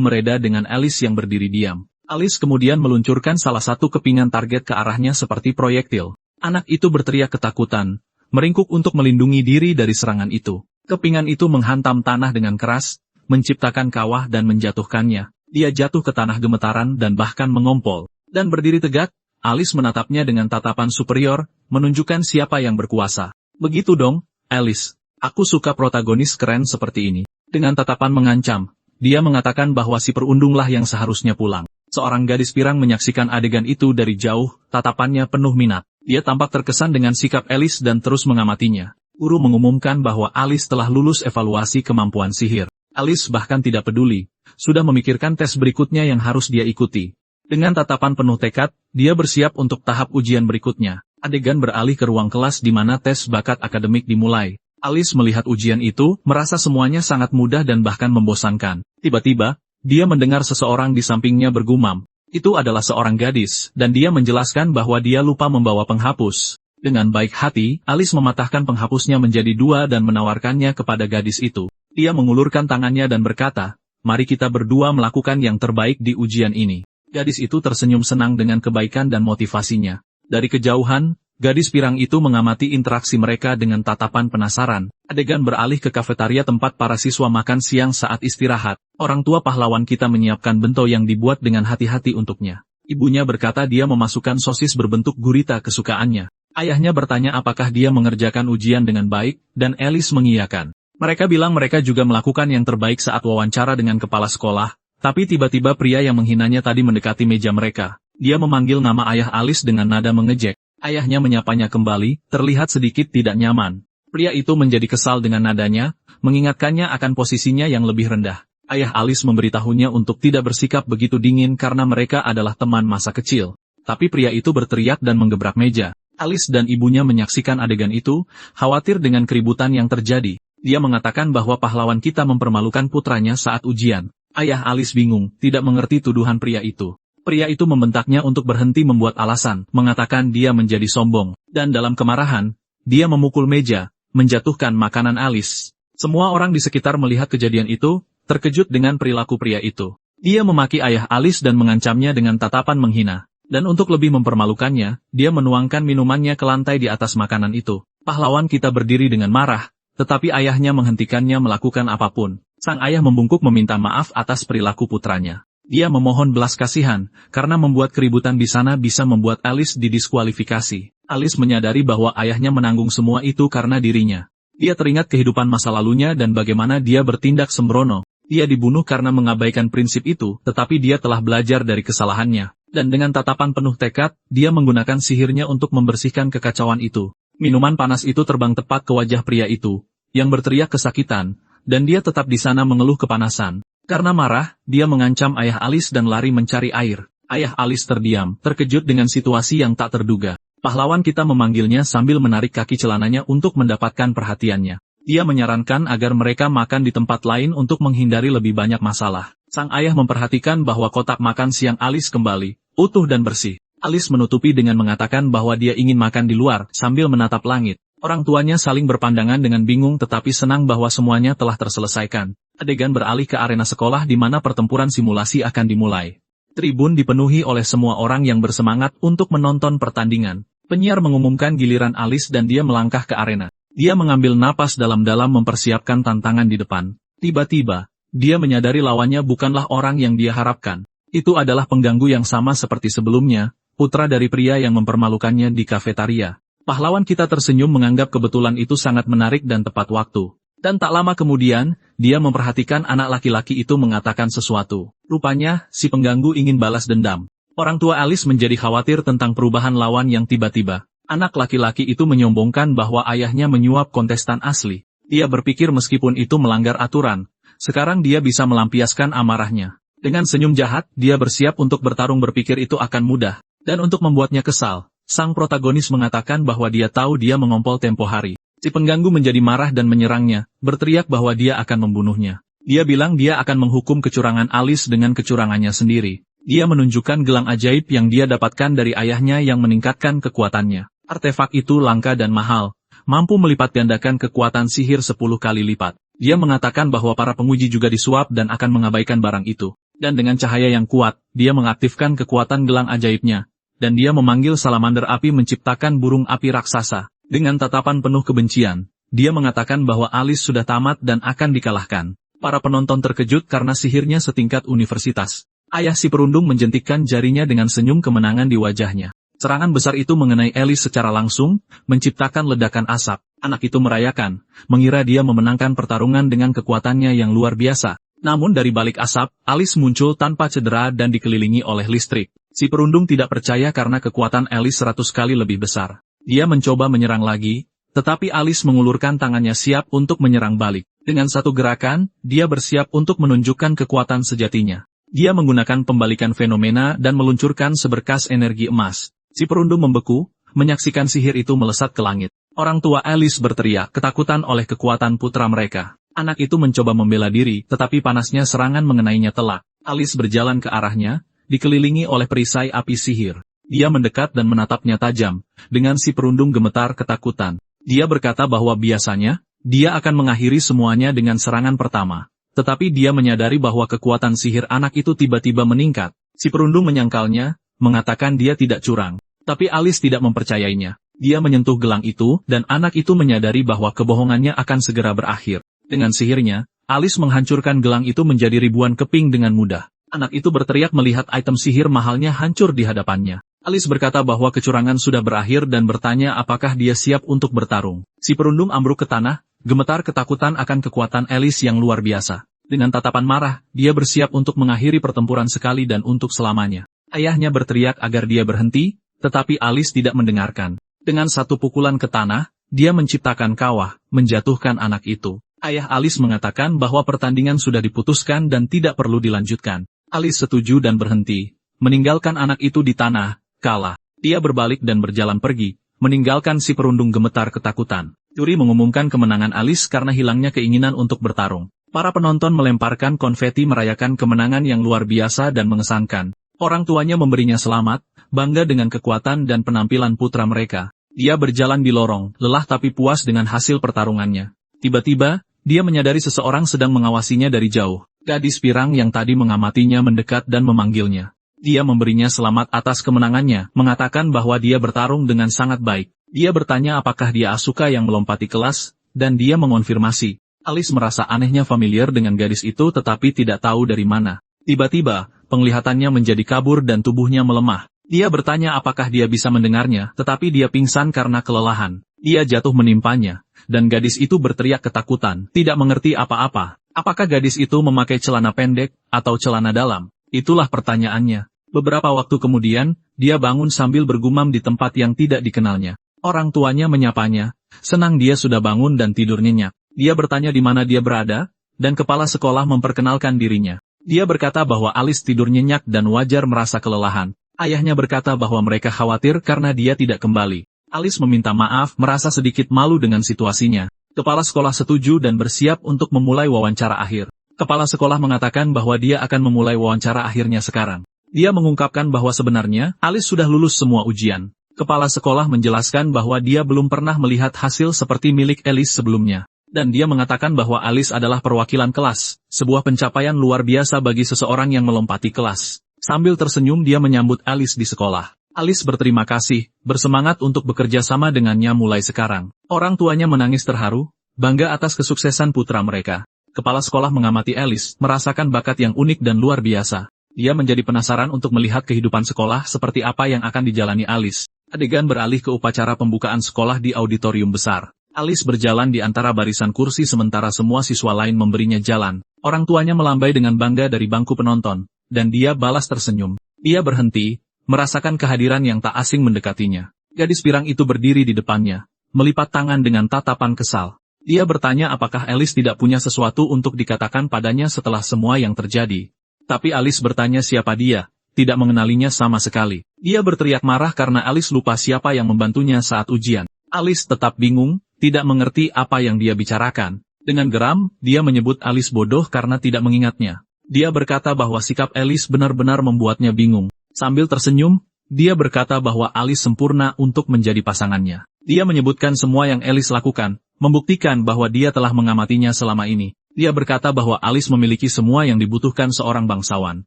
mereda dengan Alice yang berdiri diam. Alice kemudian meluncurkan salah satu kepingan target ke arahnya seperti proyektil. Anak itu berteriak ketakutan, meringkuk untuk melindungi diri dari serangan itu. Kepingan itu menghantam tanah dengan keras, menciptakan kawah dan menjatuhkannya. Dia jatuh ke tanah gemetaran dan bahkan mengompol. Dan berdiri tegak, Alice menatapnya dengan tatapan superior, menunjukkan siapa yang berkuasa. Begitu dong, Alice. Aku suka protagonis keren seperti ini. Dengan tatapan mengancam, dia mengatakan bahwa si perundunglah yang seharusnya pulang. Seorang gadis pirang menyaksikan adegan itu dari jauh, tatapannya penuh minat. Dia tampak terkesan dengan sikap Alice dan terus mengamatinya. Guru mengumumkan bahwa Alice telah lulus evaluasi kemampuan sihir. Alice bahkan tidak peduli, sudah memikirkan tes berikutnya yang harus dia ikuti. Dengan tatapan penuh tekad, dia bersiap untuk tahap ujian berikutnya. Adegan beralih ke ruang kelas di mana tes bakat akademik dimulai. Alice melihat ujian itu, merasa semuanya sangat mudah dan bahkan membosankan. Tiba-tiba, dia mendengar seseorang di sampingnya bergumam. Itu adalah seorang gadis, dan dia menjelaskan bahwa dia lupa membawa penghapus. Dengan baik hati, Alice mematahkan penghapusnya menjadi dua dan menawarkannya kepada gadis itu. Dia mengulurkan tangannya dan berkata, "Mari kita berdua melakukan yang terbaik di ujian ini." Gadis itu tersenyum senang dengan kebaikan dan motivasinya. Dari kejauhan, gadis pirang itu mengamati interaksi mereka dengan tatapan penasaran. Adegan beralih ke kafetaria tempat para siswa makan siang saat istirahat. Orang tua pahlawan kita menyiapkan bento yang dibuat dengan hati-hati untuknya. Ibunya berkata dia memasukkan sosis berbentuk gurita kesukaannya. Ayahnya bertanya apakah dia mengerjakan ujian dengan baik, dan Alice mengiyakan. Mereka bilang mereka juga melakukan yang terbaik saat wawancara dengan kepala sekolah, tapi tiba-tiba pria yang menghinanya tadi mendekati meja mereka. Dia memanggil nama ayah Alice dengan nada mengejek. Ayahnya menyapanya kembali, terlihat sedikit tidak nyaman. Pria itu menjadi kesal dengan nadanya, mengingatkannya akan posisinya yang lebih rendah. Ayah Alice memberitahunya untuk tidak bersikap begitu dingin karena mereka adalah teman masa kecil. Tapi pria itu berteriak dan menggebrak meja. Alice dan ibunya menyaksikan adegan itu, khawatir dengan keributan yang terjadi. Dia mengatakan bahwa pahlawan kita mempermalukan putranya saat ujian. Ayah Alice bingung, tidak mengerti tuduhan pria itu. Pria itu membentaknya untuk berhenti membuat alasan, mengatakan dia menjadi sombong. Dan dalam kemarahan, dia memukul meja, menjatuhkan makanan Alice. Semua orang di sekitar melihat kejadian itu, terkejut dengan perilaku pria itu. Dia memaki ayah Alice dan mengancamnya dengan tatapan menghina. Dan untuk lebih mempermalukannya, dia menuangkan minumannya ke lantai di atas makanan itu. Pahlawan kita berdiri dengan marah, tetapi ayahnya menghentikannya melakukan apapun. Sang ayah membungkuk meminta maaf atas perilaku putranya. Dia memohon belas kasihan, karena membuat keributan di sana bisa membuat Alice didiskualifikasi. Alice menyadari bahwa ayahnya menanggung semua itu karena dirinya. Dia teringat kehidupan masa lalunya dan bagaimana dia bertindak sembrono. Dia dibunuh karena mengabaikan prinsip itu, tetapi dia telah belajar dari kesalahannya. Dan dengan tatapan penuh tekad, dia menggunakan sihirnya untuk membersihkan kekacauan itu. Minuman panas itu terbang tepat ke wajah pria itu, yang berteriak kesakitan, dan dia tetap di sana mengeluh kepanasan. Karena marah, dia mengancam ayah Alice dan lari mencari air. Ayah Alice terdiam, terkejut dengan situasi yang tak terduga. Pahlawan kita memanggilnya sambil menarik kaki celananya untuk mendapatkan perhatiannya. Dia menyarankan agar mereka makan di tempat lain untuk menghindari lebih banyak masalah. Sang ayah memperhatikan bahwa kotak makan siang Alice kembali, utuh dan bersih. Alice menutupi dengan mengatakan bahwa dia ingin makan di luar, sambil menatap langit. Orang tuanya saling berpandangan dengan bingung tetapi senang bahwa semuanya telah terselesaikan. Adegan beralih ke arena sekolah di mana pertempuran simulasi akan dimulai. Tribun dipenuhi oleh semua orang yang bersemangat untuk menonton pertandingan. Penyiar mengumumkan giliran Alice dan dia melangkah ke arena. Dia mengambil napas dalam-dalam mempersiapkan tantangan di depan. Tiba-tiba, dia menyadari lawannya bukanlah orang yang dia harapkan. Itu adalah pengganggu yang sama seperti sebelumnya, putra dari pria yang mempermalukannya di kafetaria. Pahlawan kita tersenyum menganggap kebetulan itu sangat menarik dan tepat waktu. Dan tak lama kemudian, dia memperhatikan anak laki-laki itu mengatakan sesuatu. Rupanya, si pengganggu ingin balas dendam. Orang tua Alice menjadi khawatir tentang perubahan lawan yang tiba-tiba. Anak laki-laki itu menyombongkan bahwa ayahnya menyuap kontestan asli. Dia berpikir meskipun itu melanggar aturan, sekarang dia bisa melampiaskan amarahnya. Dengan senyum jahat, dia bersiap untuk bertarung berpikir itu akan mudah. Dan untuk membuatnya kesal, sang protagonis mengatakan bahwa dia tahu dia mengompol tempo hari. Si pengganggu menjadi marah dan menyerangnya, berteriak bahwa dia akan membunuhnya. Dia bilang dia akan menghukum kecurangan Alice dengan kecurangannya sendiri. Dia menunjukkan gelang ajaib yang dia dapatkan dari ayahnya yang meningkatkan kekuatannya. Artefak itu langka dan mahal, mampu melipat gandakan kekuatan sihir 10 kali lipat. Dia mengatakan bahwa para penguji juga disuap dan akan mengabaikan barang itu. Dan dengan cahaya yang kuat, dia mengaktifkan kekuatan gelang ajaibnya. Dan dia memanggil salamander api menciptakan burung api raksasa. Dengan tatapan penuh kebencian, dia mengatakan bahwa Alice sudah tamat dan akan dikalahkan. Para penonton terkejut karena sihirnya setingkat universitas. Ayah si perundung menjentikkan jarinya dengan senyum kemenangan di wajahnya. Serangan besar itu mengenai Alice secara langsung, menciptakan ledakan asap. Anak itu merayakan, mengira dia memenangkan pertarungan dengan kekuatannya yang luar biasa. Namun dari balik asap, Alice muncul tanpa cedera dan dikelilingi oleh listrik. Si perundung tidak percaya karena kekuatan Alice 100 kali lebih besar. Dia mencoba menyerang lagi, tetapi Alice mengulurkan tangannya siap untuk menyerang balik. Dengan satu gerakan, dia bersiap untuk menunjukkan kekuatan sejatinya. Dia menggunakan pembalikan fenomena dan meluncurkan seberkas energi emas. Si perundung membeku, menyaksikan sihir itu melesat ke langit. Orang tua Alice berteriak ketakutan oleh kekuatan putra mereka. Anak itu mencoba membela diri, tetapi panasnya serangan mengenainya telak. Alice berjalan ke arahnya, dikelilingi oleh perisai api sihir. Dia mendekat dan menatapnya tajam, dengan si perundung gemetar ketakutan. Dia berkata bahwa biasanya, dia akan mengakhiri semuanya dengan serangan pertama. Tetapi dia menyadari bahwa kekuatan sihir anak itu tiba-tiba meningkat. Si perundung menyangkalnya, mengatakan dia tidak curang. Tapi Alice tidak mempercayainya. Dia menyentuh gelang itu, dan anak itu menyadari bahwa kebohongannya akan segera berakhir. Dengan sihirnya, Alice menghancurkan gelang itu menjadi ribuan keping dengan mudah. Anak itu berteriak melihat item sihir mahalnya hancur di hadapannya. Alice berkata bahwa kecurangan sudah berakhir dan bertanya apakah dia siap untuk bertarung. Si perundung ambruk ke tanah, gemetar ketakutan akan kekuatan Alice yang luar biasa. Dengan tatapan marah, dia bersiap untuk mengakhiri pertempuran sekali dan untuk selamanya. Ayahnya berteriak agar dia berhenti, tetapi Alice tidak mendengarkan. Dengan satu pukulan ke tanah, dia menciptakan kawah, menjatuhkan anak itu. Ayah Alice mengatakan bahwa pertandingan sudah diputuskan dan tidak perlu dilanjutkan. Alice setuju dan berhenti, meninggalkan anak itu di tanah, kalah. Dia berbalik dan berjalan pergi, meninggalkan si perundung gemetar ketakutan. Juri mengumumkan kemenangan Alice karena hilangnya keinginan untuk bertarung. Para penonton melemparkan konfeti merayakan kemenangan yang luar biasa dan mengesankan. Orang tuanya memberinya selamat, bangga dengan kekuatan dan penampilan putra mereka. Dia berjalan di lorong, lelah tapi puas dengan hasil pertarungannya. Tiba-tiba, dia menyadari seseorang sedang mengawasinya dari jauh. Gadis pirang yang tadi mengamatinya mendekat dan memanggilnya. Dia memberinya selamat atas kemenangannya, mengatakan bahwa dia bertarung dengan sangat baik. Dia bertanya apakah dia Asuka yang melompati kelas, dan dia mengonfirmasi. Alice merasa anehnya familiar dengan gadis itu tetapi tidak tahu dari mana. Tiba-tiba, penglihatannya menjadi kabur dan tubuhnya melemah. Dia bertanya apakah dia bisa mendengarnya, tetapi dia pingsan karena kelelahan. Dia jatuh menimpanya, dan gadis itu berteriak ketakutan, tidak mengerti apa-apa. Apakah gadis itu memakai celana pendek, atau celana dalam? Itulah pertanyaannya. Beberapa waktu kemudian, dia bangun sambil bergumam di tempat yang tidak dikenalnya. Orang tuanya menyapanya, senang dia sudah bangun dan tidur nyenyak. Dia bertanya di mana dia berada, dan kepala sekolah memperkenalkan dirinya. Dia berkata bahwa Alice tidur nyenyak dan wajar merasa kelelahan. Ayahnya berkata bahwa mereka khawatir karena dia tidak kembali. Alice meminta maaf, merasa sedikit malu dengan situasinya. Kepala sekolah setuju dan bersiap untuk memulai wawancara akhir. Kepala sekolah mengatakan bahwa dia akan memulai wawancara akhirnya sekarang. Dia mengungkapkan bahwa sebenarnya, Alice sudah lulus semua ujian. Kepala sekolah menjelaskan bahwa dia belum pernah melihat hasil seperti milik Alice sebelumnya. Dan dia mengatakan bahwa Alice adalah perwakilan kelas, sebuah pencapaian luar biasa bagi seseorang yang melompati kelas. Sambil tersenyum dia menyambut Alice di sekolah. Alice berterima kasih, bersemangat untuk bekerja sama dengannya mulai sekarang. Orang tuanya menangis terharu, bangga atas kesuksesan putra mereka. Kepala sekolah mengamati Alice, merasakan bakat yang unik dan luar biasa. Dia menjadi penasaran untuk melihat kehidupan sekolah seperti apa yang akan dijalani Alice. Adegan beralih ke upacara pembukaan sekolah di auditorium besar. Alice berjalan di antara barisan kursi sementara semua siswa lain memberinya jalan. Orang tuanya melambai dengan bangga dari bangku penonton, dan dia balas tersenyum. Dia berhenti, merasakan kehadiran yang tak asing mendekatinya. Gadis pirang itu berdiri di depannya, melipat tangan dengan tatapan kesal. Dia bertanya apakah Alice tidak punya sesuatu untuk dikatakan padanya setelah semua yang terjadi. Tapi Alice bertanya siapa dia, tidak mengenalinya sama sekali. Dia berteriak marah karena Alice lupa siapa yang membantunya saat ujian. Alice tetap bingung, tidak mengerti apa yang dia bicarakan. Dengan geram, dia menyebut Alice bodoh karena tidak mengingatnya. Dia berkata bahwa sikap Alice benar-benar membuatnya bingung. Sambil tersenyum, dia berkata bahwa Alice sempurna untuk menjadi pasangannya. Dia menyebutkan semua yang Alice lakukan, membuktikan bahwa dia telah mengamatinya selama ini. Dia berkata bahwa Alice memiliki semua yang dibutuhkan seorang bangsawan.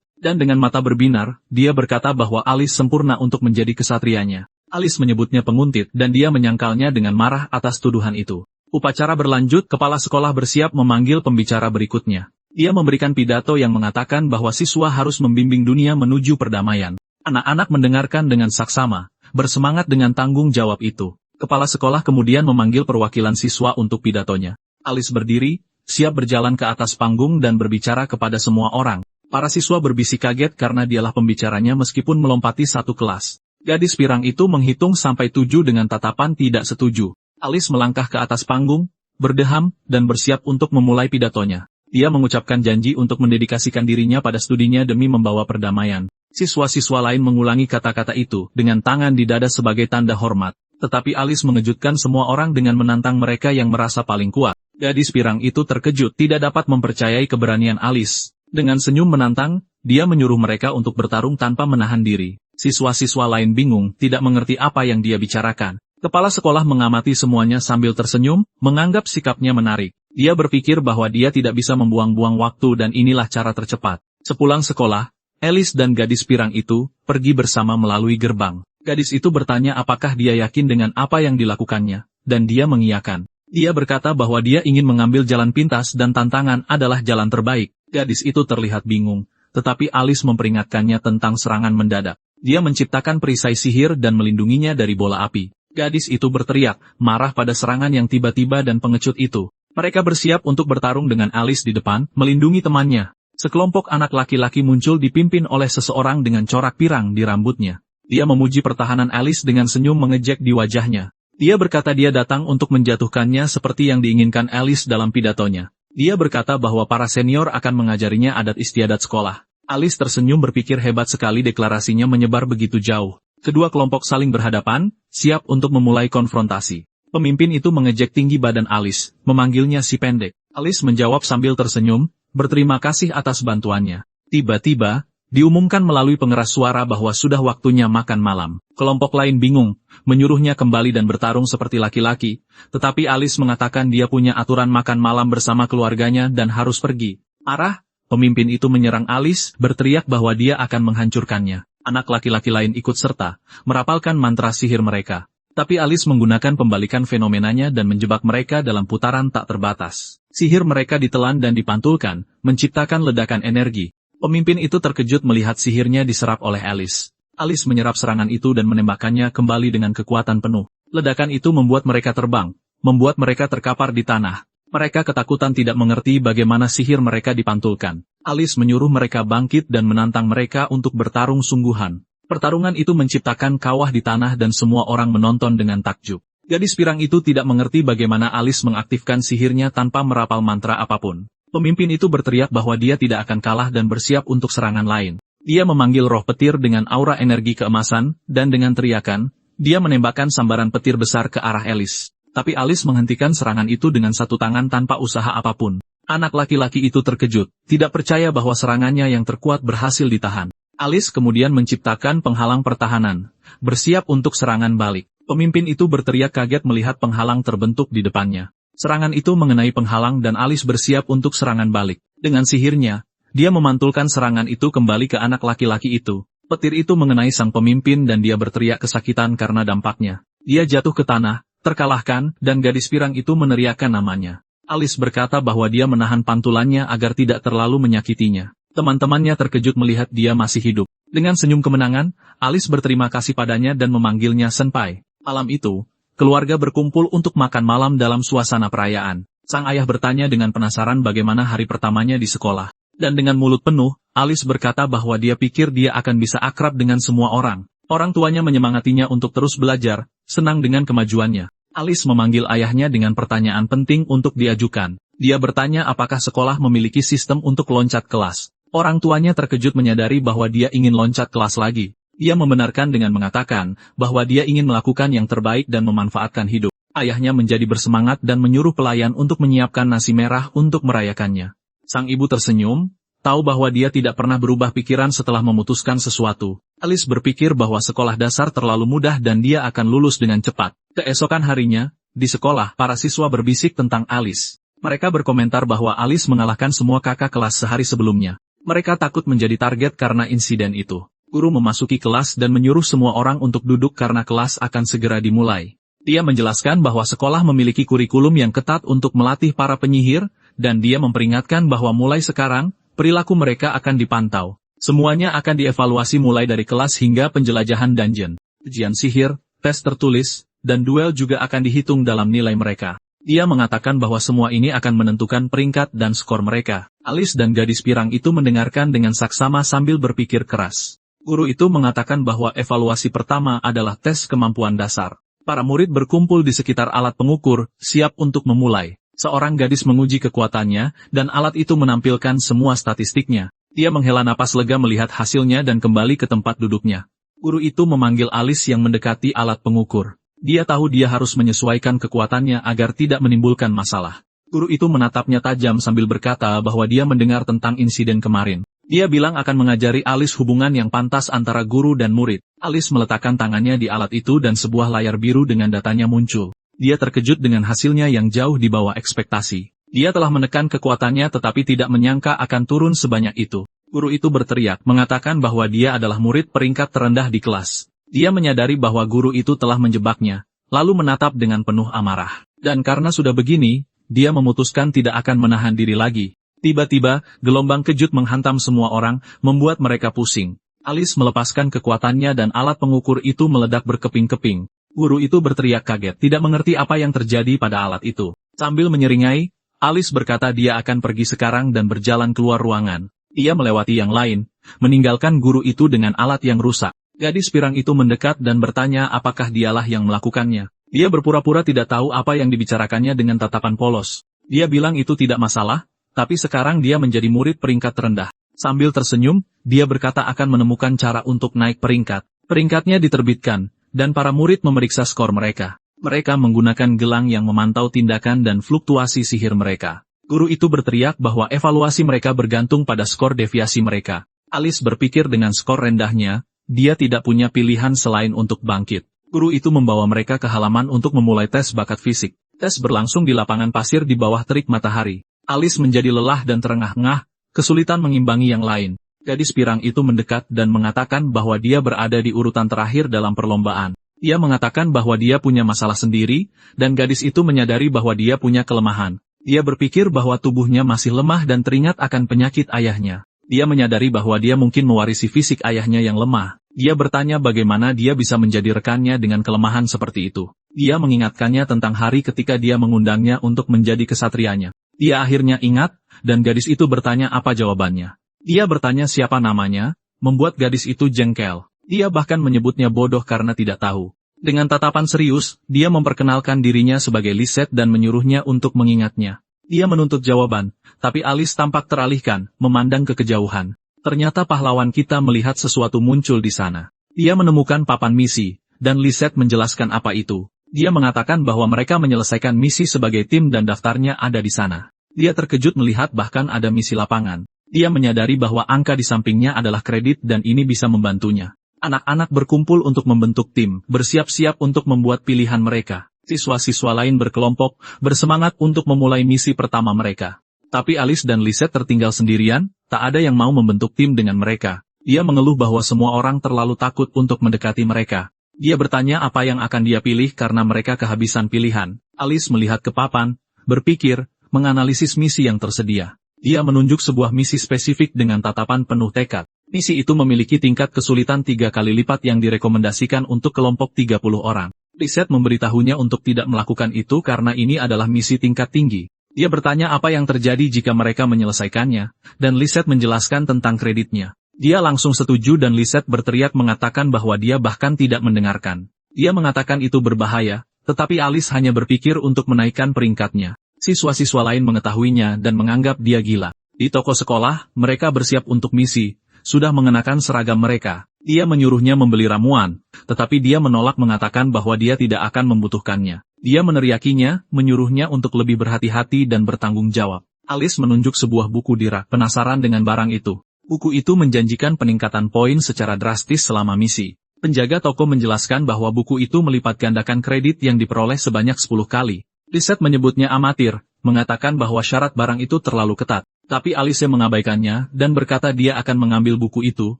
Dan dengan mata berbinar, dia berkata bahwa Alice sempurna untuk menjadi kesatrianya. Alice menyebutnya penguntit dan dia menyangkalnya dengan marah atas tuduhan itu. Upacara berlanjut, kepala sekolah bersiap memanggil pembicara berikutnya. Dia memberikan pidato yang mengatakan bahwa siswa harus membimbing dunia menuju perdamaian. Anak-anak mendengarkan dengan saksama, bersemangat dengan tanggung jawab itu. Kepala sekolah kemudian memanggil perwakilan siswa untuk pidatonya. Alice berdiri, siap berjalan ke atas panggung dan berbicara kepada semua orang. Para siswa berbisik kaget karena dialah pembicaranya meskipun melompati satu kelas. Gadis pirang itu menghitung sampai 7 dengan tatapan tidak setuju. Alice melangkah ke atas panggung, berdeham, dan bersiap untuk memulai pidatonya. Dia mengucapkan janji untuk mendedikasikan dirinya pada studinya demi membawa perdamaian. Siswa-siswa lain mengulangi kata-kata itu dengan tangan di dada sebagai tanda hormat. Tetapi Alice mengejutkan semua orang dengan menantang mereka yang merasa paling kuat. Gadis pirang itu terkejut tidak dapat mempercayai keberanian Alice. Dengan senyum menantang, dia menyuruh mereka untuk bertarung tanpa menahan diri. Siswa-siswa lain bingung, tidak mengerti apa yang dia bicarakan. Kepala sekolah mengamati semuanya sambil tersenyum, menganggap sikapnya menarik. Dia berpikir bahwa dia tidak bisa membuang-buang waktu dan inilah cara tercepat. Sepulang sekolah, Alice dan gadis pirang itu pergi bersama melalui gerbang. Gadis itu bertanya apakah dia yakin dengan apa yang dilakukannya, dan dia mengiyakan. Dia berkata bahwa dia ingin mengambil jalan pintas dan tantangan adalah jalan terbaik. Gadis itu terlihat bingung, tetapi Alice memperingatkannya tentang serangan mendadak. Dia menciptakan perisai sihir dan melindunginya dari bola api. Gadis itu berteriak, marah pada serangan yang tiba-tiba dan pengecut itu. Mereka bersiap untuk bertarung dengan Alice di depan, melindungi temannya. Sekelompok anak laki-laki muncul dipimpin oleh seseorang dengan corak pirang di rambutnya. Dia memuji pertahanan Alice dengan senyum mengejek di wajahnya. Dia berkata dia datang untuk menjatuhkannya seperti yang diinginkan Alice dalam pidatonya. Dia berkata bahwa para senior akan mengajarinya adat istiadat sekolah. Alice tersenyum berpikir hebat sekali deklarasinya menyebar begitu jauh. Kedua kelompok saling berhadapan, siap untuk memulai konfrontasi. Pemimpin itu mengejek tinggi badan Alice, memanggilnya si pendek. Alice menjawab sambil tersenyum, berterima kasih atas bantuannya. Tiba-tiba, diumumkan melalui pengeras suara bahwa sudah waktunya makan malam. Kelompok lain bingung, menyuruhnya kembali dan bertarung seperti laki-laki, tetapi Alice mengatakan dia punya aturan makan malam bersama keluarganya dan harus pergi. Marah, pemimpin itu menyerang Alice, berteriak bahwa dia akan menghancurkannya. Anak laki-laki lain ikut serta, merapalkan mantra sihir mereka. Tapi Alice menggunakan pembalikan fenomenanya dan menjebak mereka dalam putaran tak terbatas. Sihir mereka ditelan dan dipantulkan, menciptakan ledakan energi. Pemimpin itu terkejut melihat sihirnya diserap oleh Alice. Alice menyerap serangan itu dan menembakkannya kembali dengan kekuatan penuh. Ledakan itu membuat mereka terbang, membuat mereka terkapar di tanah. Mereka ketakutan tidak mengerti bagaimana sihir mereka dipantulkan. Alice menyuruh mereka bangkit dan menantang mereka untuk bertarung sungguhan. Pertarungan itu menciptakan kawah di tanah dan semua orang menonton dengan takjub. Gadis pirang itu tidak mengerti bagaimana Alice mengaktifkan sihirnya tanpa merapal mantra apapun. Pemimpin itu berteriak bahwa dia tidak akan kalah dan bersiap untuk serangan lain. Dia memanggil roh petir dengan aura energi keemasan, dan dengan teriakan, dia menembakkan sambaran petir besar ke arah Alice. Tapi Alice menghentikan serangan itu dengan satu tangan tanpa usaha apapun. Anak laki-laki itu terkejut, tidak percaya bahwa serangannya yang terkuat berhasil ditahan. Alice kemudian menciptakan penghalang pertahanan, bersiap untuk serangan balik. Pemimpin itu berteriak kaget melihat penghalang terbentuk di depannya. Serangan itu mengenai penghalang dan Alice bersiap untuk serangan balik. Dengan sihirnya, dia memantulkan serangan itu kembali ke anak laki-laki itu. Petir itu mengenai sang pemimpin dan dia berteriak kesakitan karena dampaknya. Dia jatuh ke tanah, terkalahkan, dan gadis pirang itu meneriakkan namanya. Alice berkata bahwa dia menahan pantulannya agar tidak terlalu menyakitinya. Teman-temannya terkejut melihat dia masih hidup. Dengan senyum kemenangan, Alice berterima kasih padanya dan memanggilnya senpai. Malam itu, keluarga berkumpul untuk makan malam dalam suasana perayaan. Sang ayah bertanya dengan penasaran bagaimana hari pertamanya di sekolah. Dan dengan mulut penuh, Alice berkata bahwa dia pikir dia akan bisa akrab dengan semua orang. Orang tuanya menyemangatinya untuk terus belajar, senang dengan kemajuannya. Alice memanggil ayahnya dengan pertanyaan penting untuk diajukan. Dia bertanya apakah sekolah memiliki sistem untuk loncat kelas. Orang tuanya terkejut menyadari bahwa dia ingin loncat kelas lagi. Dia membenarkan dengan mengatakan bahwa dia ingin melakukan yang terbaik dan memanfaatkan hidup. Ayahnya menjadi bersemangat dan menyuruh pelayan untuk menyiapkan nasi merah untuk merayakannya. Sang ibu tersenyum, tahu bahwa dia tidak pernah berubah pikiran setelah memutuskan sesuatu. Alice berpikir bahwa sekolah dasar terlalu mudah dan dia akan lulus dengan cepat. Keesokan harinya, di sekolah, para siswa berbisik tentang Alice. Mereka berkomentar bahwa Alice mengalahkan semua kakak kelas sehari sebelumnya. Mereka takut menjadi target karena insiden itu. Guru memasuki kelas dan menyuruh semua orang untuk duduk karena kelas akan segera dimulai. Dia menjelaskan bahwa sekolah memiliki kurikulum yang ketat untuk melatih para penyihir, dan dia memperingatkan bahwa mulai sekarang, perilaku mereka akan dipantau. Semuanya akan dievaluasi mulai dari kelas hingga penjelajahan dungeon. Ujian sihir, tes tertulis, dan duel juga akan dihitung dalam nilai mereka. Dia mengatakan bahwa semua ini akan menentukan peringkat dan skor mereka. Alice dan gadis pirang itu mendengarkan dengan saksama sambil berpikir keras. Guru itu mengatakan bahwa evaluasi pertama adalah tes kemampuan dasar. Para murid berkumpul di sekitar alat pengukur, siap untuk memulai. Seorang gadis menguji kekuatannya, dan alat itu menampilkan semua statistiknya. Dia menghela napas lega melihat hasilnya dan kembali ke tempat duduknya. Guru itu memanggil Alice yang mendekati alat pengukur. Dia tahu dia harus menyesuaikan kekuatannya agar tidak menimbulkan masalah. Guru itu menatapnya tajam sambil berkata bahwa dia mendengar tentang insiden kemarin. Dia bilang akan mengajari Alice hubungan yang pantas antara guru dan murid. Alice meletakkan tangannya di alat itu dan sebuah layar biru dengan datanya muncul. Dia terkejut dengan hasilnya yang jauh di bawah ekspektasi. Dia telah menekan kekuatannya tetapi tidak menyangka akan turun sebanyak itu. Guru itu berteriak, mengatakan bahwa dia adalah murid peringkat terendah di kelas. Dia menyadari bahwa guru itu telah menjebaknya, lalu menatap dengan penuh amarah. Dan karena sudah begini, dia memutuskan tidak akan menahan diri lagi. Tiba-tiba, gelombang kejut menghantam semua orang, membuat mereka pusing. Alice melepaskan kekuatannya dan alat pengukur itu meledak berkeping-keping. Guru itu berteriak kaget, tidak mengerti apa yang terjadi pada alat itu. Sambil menyeringai, Alice berkata dia akan pergi sekarang dan berjalan keluar ruangan. Ia melewati yang lain, meninggalkan guru itu dengan alat yang rusak. Gadis pirang itu mendekat dan bertanya apakah dialah yang melakukannya. Dia berpura-pura tidak tahu apa yang dibicarakannya dengan tatapan polos. Dia bilang itu tidak masalah, tapi sekarang dia menjadi murid peringkat terendah. Sambil tersenyum, dia berkata akan menemukan cara untuk naik peringkat. Peringkatnya diterbitkan, dan para murid memeriksa skor mereka. Mereka menggunakan gelang yang memantau tindakan dan fluktuasi sihir mereka. Guru itu berteriak bahwa evaluasi mereka bergantung pada skor deviasi mereka. Alice berpikir dengan skor rendahnya, dia tidak punya pilihan selain untuk bangkit. Guru itu membawa mereka ke halaman untuk memulai tes bakat fisik. Tes berlangsung di lapangan pasir di bawah terik matahari. Alice menjadi lelah dan terengah-engah, kesulitan mengimbangi yang lain. Gadis pirang itu mendekat dan mengatakan bahwa dia berada di urutan terakhir dalam perlombaan. Dia mengatakan bahwa dia punya masalah sendiri, dan gadis itu menyadari bahwa dia punya kelemahan. Dia berpikir bahwa tubuhnya masih lemah dan teringat akan penyakit ayahnya. Dia menyadari bahwa dia mungkin mewarisi fisik ayahnya yang lemah. Dia bertanya bagaimana dia bisa menjadi rekannya dengan kelemahan seperti itu. Dia mengingatkannya tentang hari ketika dia mengundangnya untuk menjadi kesatrianya. Dia akhirnya ingat, dan gadis itu bertanya apa jawabannya. Dia bertanya siapa namanya, membuat gadis itu jengkel. Dia bahkan menyebutnya bodoh karena tidak tahu. Dengan tatapan serius, dia memperkenalkan dirinya sebagai Lisette dan menyuruhnya untuk mengingatnya. Dia menuntut jawaban, tapi Alice tampak teralihkan, memandang ke kejauhan. Ternyata pahlawan kita melihat sesuatu muncul di sana. Dia menemukan papan misi, dan Lisette menjelaskan apa itu. Dia mengatakan bahwa mereka menyelesaikan misi sebagai tim dan daftarnya ada di sana. Dia terkejut melihat bahkan ada misi lapangan. Dia menyadari bahwa angka di sampingnya adalah kredit dan ini bisa membantunya. Anak-anak berkumpul untuk membentuk tim, bersiap-siap untuk membuat pilihan mereka. Siswa-siswa lain berkelompok, bersemangat untuk memulai misi pertama mereka. Tapi Alice dan Lisette tertinggal sendirian, tak ada yang mau membentuk tim dengan mereka. Dia mengeluh bahwa semua orang terlalu takut untuk mendekati mereka. Dia bertanya apa yang akan dia pilih karena mereka kehabisan pilihan. Alice melihat ke papan, berpikir, menganalisis misi yang tersedia. Dia menunjuk sebuah misi spesifik dengan tatapan penuh tekad. Misi itu memiliki tingkat kesulitan 3 kali lipat yang direkomendasikan untuk kelompok 30 orang. Lisette memberitahunya untuk tidak melakukan itu karena ini adalah misi tingkat tinggi. Dia bertanya apa yang terjadi jika mereka menyelesaikannya, dan Lisette menjelaskan tentang kreditnya. Dia langsung setuju dan Lisette berteriak mengatakan bahwa dia bahkan tidak mendengarkan. Dia mengatakan itu berbahaya, tetapi Alice hanya berpikir untuk menaikkan peringkatnya. Siswa-siswa lain mengetahuinya dan menganggap dia gila. Di toko sekolah, mereka bersiap untuk misi, sudah mengenakan seragam mereka. Dia menyuruhnya membeli ramuan, tetapi dia menolak mengatakan bahwa dia tidak akan membutuhkannya. Dia meneriakinya, menyuruhnya untuk lebih berhati-hati dan bertanggung jawab. Alice menunjuk sebuah buku di rak, penasaran dengan barang itu. Buku itu menjanjikan peningkatan poin secara drastis selama misi. Penjaga toko menjelaskan bahwa buku itu melipat gandakan kredit yang diperoleh sebanyak 10 kali. Lisette menyebutnya amatir, mengatakan bahwa syarat barang itu terlalu ketat. Tapi Alice mengabaikannya dan berkata dia akan mengambil buku itu,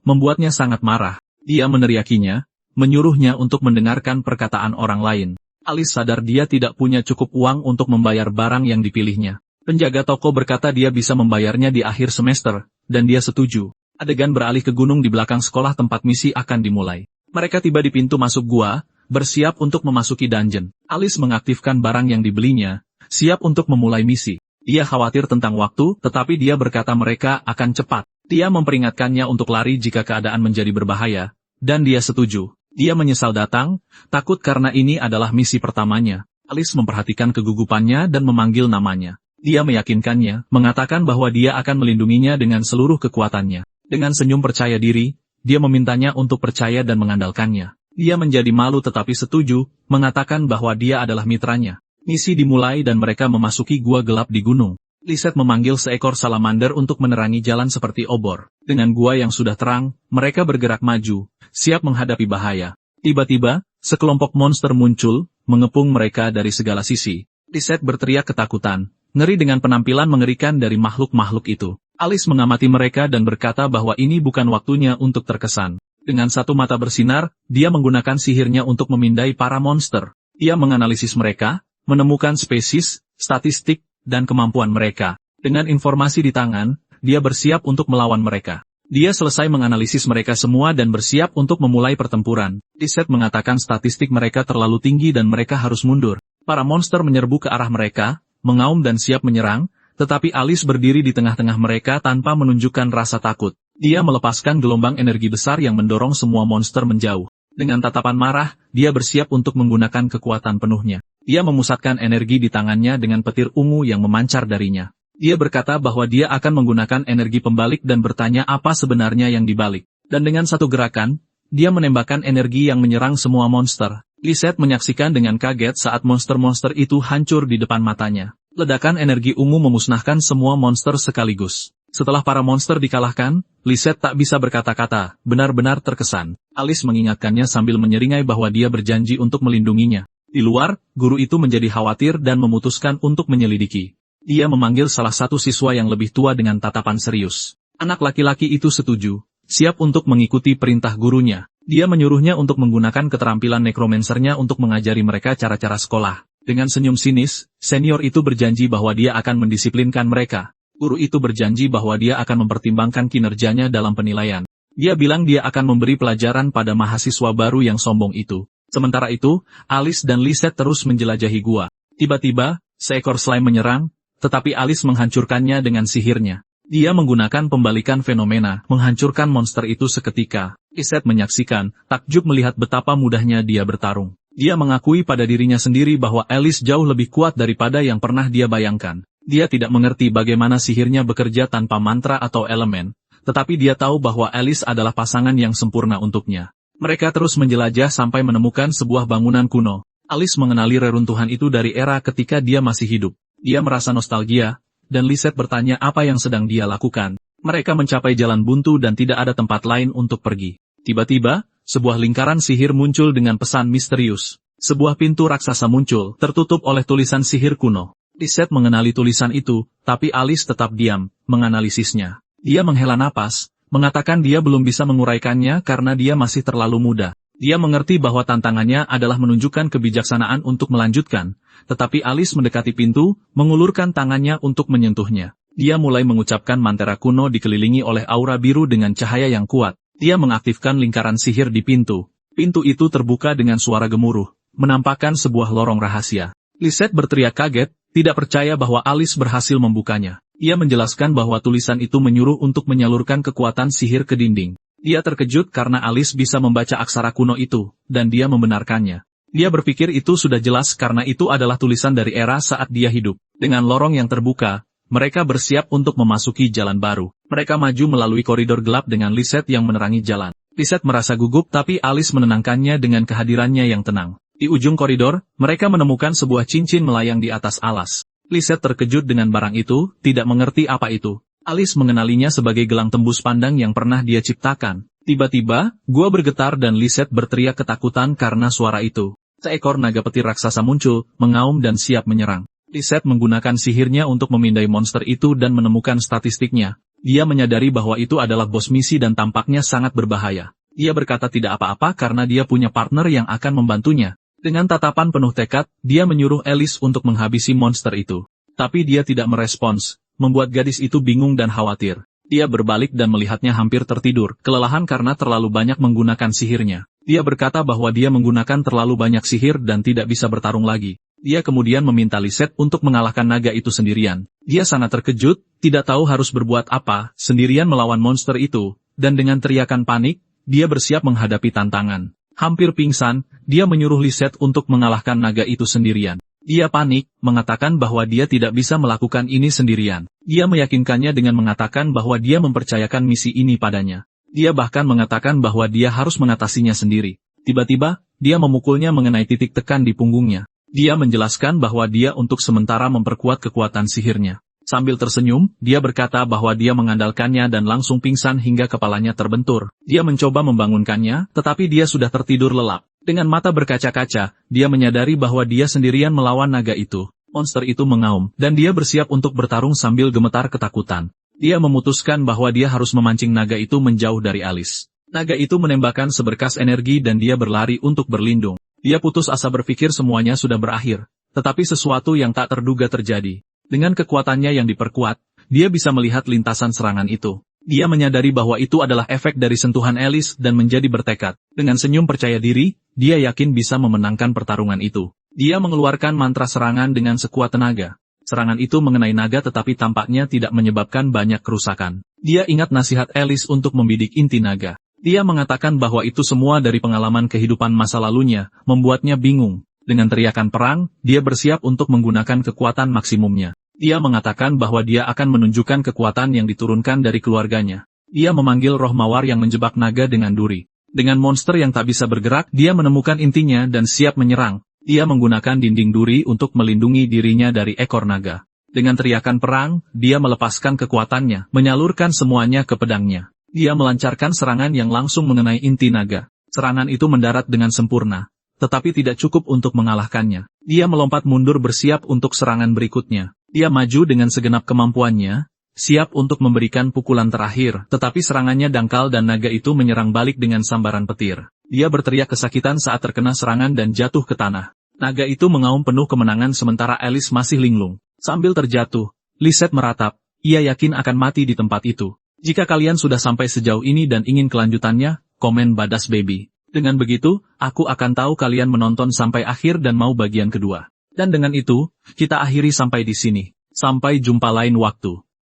membuatnya sangat marah. Dia meneriakinya, menyuruhnya untuk mendengarkan perkataan orang lain. Alice sadar dia tidak punya cukup uang untuk membayar barang yang dipilihnya. Penjaga toko berkata dia bisa membayarnya di akhir semester, dan dia setuju. Adegan beralih ke gunung di belakang sekolah tempat misi akan dimulai. Mereka tiba di pintu masuk gua, bersiap untuk memasuki dungeon. Alice mengaktifkan barang yang dibelinya, siap untuk memulai misi. Dia khawatir tentang waktu, tetapi dia berkata mereka akan cepat. Dia memperingatkannya untuk lari jika keadaan menjadi berbahaya, dan dia setuju. Dia menyesal datang, takut karena ini adalah misi pertamanya. Alice memperhatikan kegugupannya dan memanggil namanya. Dia meyakinkannya, mengatakan bahwa dia akan melindunginya dengan seluruh kekuatannya. Dengan senyum percaya diri, dia memintanya untuk percaya dan mengandalkannya. Dia menjadi malu tetapi setuju, mengatakan bahwa dia adalah mitranya. Misi dimulai dan mereka memasuki gua gelap di gunung. Lisette memanggil seekor salamander untuk menerangi jalan seperti obor. Dengan gua yang sudah terang, mereka bergerak maju, siap menghadapi bahaya. Tiba-tiba, sekelompok monster muncul, mengepung mereka dari segala sisi. Lisette berteriak ketakutan, ngeri dengan penampilan mengerikan dari makhluk-makhluk itu. Alice mengamati mereka dan berkata bahwa ini bukan waktunya untuk terkesan. Dengan satu mata bersinar, dia menggunakan sihirnya untuk memindai para monster. Dia menganalisis mereka, menemukan spesies, statistik, dan kemampuan mereka. Dengan informasi di tangan, dia bersiap untuk melawan mereka. Dia selesai menganalisis mereka semua dan bersiap untuk memulai pertempuran. Lisette mengatakan statistik mereka terlalu tinggi dan mereka harus mundur. Para monster menyerbu ke arah mereka, mengaum dan siap menyerang, tetapi Alice berdiri di tengah-tengah mereka tanpa menunjukkan rasa takut. Dia melepaskan gelombang energi besar yang mendorong semua monster menjauh. Dengan tatapan marah, dia bersiap untuk menggunakan kekuatan penuhnya. Dia memusatkan energi di tangannya dengan petir ungu yang memancar darinya. Dia berkata bahwa dia akan menggunakan energi pembalik dan bertanya apa sebenarnya yang dibalik. Dan dengan satu gerakan, dia menembakkan energi yang menyerang semua monster. Lisette menyaksikan dengan kaget saat monster-monster itu hancur di depan matanya. Ledakan energi ungu memusnahkan semua monster sekaligus. Setelah para monster dikalahkan, Lisette tak bisa berkata-kata, benar-benar terkesan. Alice mengingatkannya sambil menyeringai bahwa dia berjanji untuk melindunginya. Di luar, guru itu menjadi khawatir dan memutuskan untuk menyelidiki. Dia memanggil salah satu siswa yang lebih tua dengan tatapan serius. Anak laki-laki itu setuju, siap untuk mengikuti perintah gurunya. Dia menyuruhnya untuk menggunakan keterampilan nekromancernya untuk mengajari mereka cara-cara sekolah. Dengan senyum sinis, senior itu berjanji bahwa dia akan mendisiplinkan mereka. Guru itu berjanji bahwa dia akan mempertimbangkan kinerjanya dalam penilaian. Dia bilang dia akan memberi pelajaran pada mahasiswa baru yang sombong itu. Sementara itu, Alice dan Lisette terus menjelajahi gua. Tiba-tiba, seekor slime menyerang, tetapi Alice menghancurkannya dengan sihirnya. Dia menggunakan pembalikan fenomena, menghancurkan monster itu seketika. Lisette menyaksikan, takjub melihat betapa mudahnya dia bertarung. Dia mengakui pada dirinya sendiri bahwa Alice jauh lebih kuat daripada yang pernah dia bayangkan. Dia tidak mengerti bagaimana sihirnya bekerja tanpa mantra atau elemen, tetapi dia tahu bahwa Alice adalah pasangan yang sempurna untuknya. Mereka terus menjelajah sampai menemukan sebuah bangunan kuno. Alice mengenali reruntuhan itu dari era ketika dia masih hidup. Dia merasa nostalgia, dan Lisette bertanya apa yang sedang dia lakukan. Mereka mencapai jalan buntu dan tidak ada tempat lain untuk pergi. Tiba-tiba, sebuah lingkaran sihir muncul dengan pesan misterius. Sebuah pintu raksasa muncul, tertutup oleh tulisan sihir kuno. Lisette mengenali tulisan itu, tapi Alice tetap diam, menganalisisnya. Dia menghela napas, mengatakan dia belum bisa menguraikannya karena dia masih terlalu muda. Dia mengerti bahwa tantangannya adalah menunjukkan kebijaksanaan untuk melanjutkan, tetapi Alice mendekati pintu, mengulurkan tangannya untuk menyentuhnya. Dia mulai mengucapkan mantra kuno dikelilingi oleh aura biru dengan cahaya yang kuat. Dia mengaktifkan lingkaran sihir di pintu. Pintu itu terbuka dengan suara gemuruh, menampakkan sebuah lorong rahasia. Lisette berteriak kaget, tidak percaya bahwa Alice berhasil membukanya. Ia menjelaskan bahwa tulisan itu menyuruh untuk menyalurkan kekuatan sihir ke dinding. Dia terkejut karena Alice bisa membaca aksara kuno itu, dan dia membenarkannya. Dia berpikir itu sudah jelas karena itu adalah tulisan dari era saat dia hidup. Dengan lorong yang terbuka, mereka bersiap untuk memasuki jalan baru. Mereka maju melalui koridor gelap dengan Lisette yang menerangi jalan. Lisette merasa gugup tapi Alice menenangkannya dengan kehadirannya yang tenang. Di ujung koridor, mereka menemukan sebuah cincin melayang di atas alas. Lisette terkejut dengan barang itu, tidak mengerti apa itu. Alice mengenalinya sebagai gelang tembus pandang yang pernah dia ciptakan. Tiba-tiba, gua bergetar dan Lisette berteriak ketakutan karena suara itu. Seekor naga petir raksasa muncul, mengaum dan siap menyerang. Lisette menggunakan sihirnya untuk memindai monster itu dan menemukan statistiknya. Dia menyadari bahwa itu adalah bos misi dan tampaknya sangat berbahaya. Dia berkata tidak apa-apa karena dia punya partner yang akan membantunya. Dengan tatapan penuh tekad, dia menyuruh Alice untuk menghabisi monster itu. Tapi dia tidak merespons, membuat gadis itu bingung dan khawatir. Dia berbalik dan melihatnya hampir tertidur, kelelahan karena terlalu banyak menggunakan sihirnya. Dia berkata bahwa dia menggunakan terlalu banyak sihir dan tidak bisa bertarung lagi. Dia kemudian meminta Lisette untuk mengalahkan naga itu sendirian. Dia sangat terkejut, tidak tahu harus berbuat apa, sendirian melawan monster itu, dan dengan teriakan panik, dia bersiap menghadapi tantangan. Hampir pingsan, dia menyuruh Lisette untuk mengalahkan naga itu sendirian. Dia panik, mengatakan bahwa dia tidak bisa melakukan ini sendirian. Dia meyakinkannya dengan mengatakan bahwa dia mempercayakan misi ini padanya. Dia bahkan mengatakan bahwa dia harus mengatasinya sendiri. Tiba-tiba, dia memukulnya mengenai titik tekan di punggungnya. Dia menjelaskan bahwa dia untuk sementara memperkuat kekuatan sihirnya. Sambil tersenyum, dia berkata bahwa dia mengandalkannya dan langsung pingsan hingga kepalanya terbentur. Dia mencoba membangunkannya, tetapi dia sudah tertidur lelap. Dengan mata berkaca-kaca, dia menyadari bahwa dia sendirian melawan naga itu. Monster itu mengaum, dan dia bersiap untuk bertarung sambil gemetar ketakutan. Dia memutuskan bahwa dia harus memancing naga itu menjauh dari Alice. Naga itu menembakkan seberkas energi dan dia berlari untuk berlindung. Dia putus asa berpikir semuanya sudah berakhir, tetapi sesuatu yang tak terduga terjadi. Dengan kekuatannya yang diperkuat, dia bisa melihat lintasan serangan itu. Dia menyadari bahwa itu adalah efek dari sentuhan Alice dan menjadi bertekad. Dengan senyum percaya diri, dia yakin bisa memenangkan pertarungan itu. Dia mengeluarkan mantra serangan dengan sekuat tenaga. Serangan itu mengenai naga tetapi tampaknya tidak menyebabkan banyak kerusakan. Dia ingat nasihat Alice untuk membidik inti naga. Dia mengatakan bahwa itu semua dari pengalaman kehidupan masa lalunya, membuatnya bingung. Dengan teriakan perang, dia bersiap untuk menggunakan kekuatan maksimumnya. Dia mengatakan bahwa dia akan menunjukkan kekuatan yang diturunkan dari keluarganya. Dia memanggil roh mawar yang menjebak naga dengan duri. Dengan monster yang tak bisa bergerak, dia menemukan intinya dan siap menyerang. Dia menggunakan dinding duri untuk melindungi dirinya dari ekor naga. Dengan teriakan perang, dia melepaskan kekuatannya, menyalurkan semuanya ke pedangnya. Dia melancarkan serangan yang langsung mengenai inti naga. Serangan itu mendarat dengan sempurna, tetapi tidak cukup untuk mengalahkannya. Dia melompat mundur bersiap untuk serangan berikutnya. Dia maju dengan segenap kemampuannya, siap untuk memberikan pukulan terakhir, tetapi serangannya dangkal dan naga itu menyerang balik dengan sambaran petir. Dia berteriak kesakitan saat terkena serangan dan jatuh ke tanah. Naga itu mengaum penuh kemenangan sementara Alice masih linglung. Sambil terjatuh, Lisette meratap, ia yakin akan mati di tempat itu. Jika kalian sudah sampai sejauh ini dan ingin kelanjutannya, komen Badass Baby. Dengan begitu, aku akan tahu kalian menonton sampai akhir dan mau bagian kedua. Dan dengan itu, kita akhiri sampai di sini. Sampai jumpa lain waktu.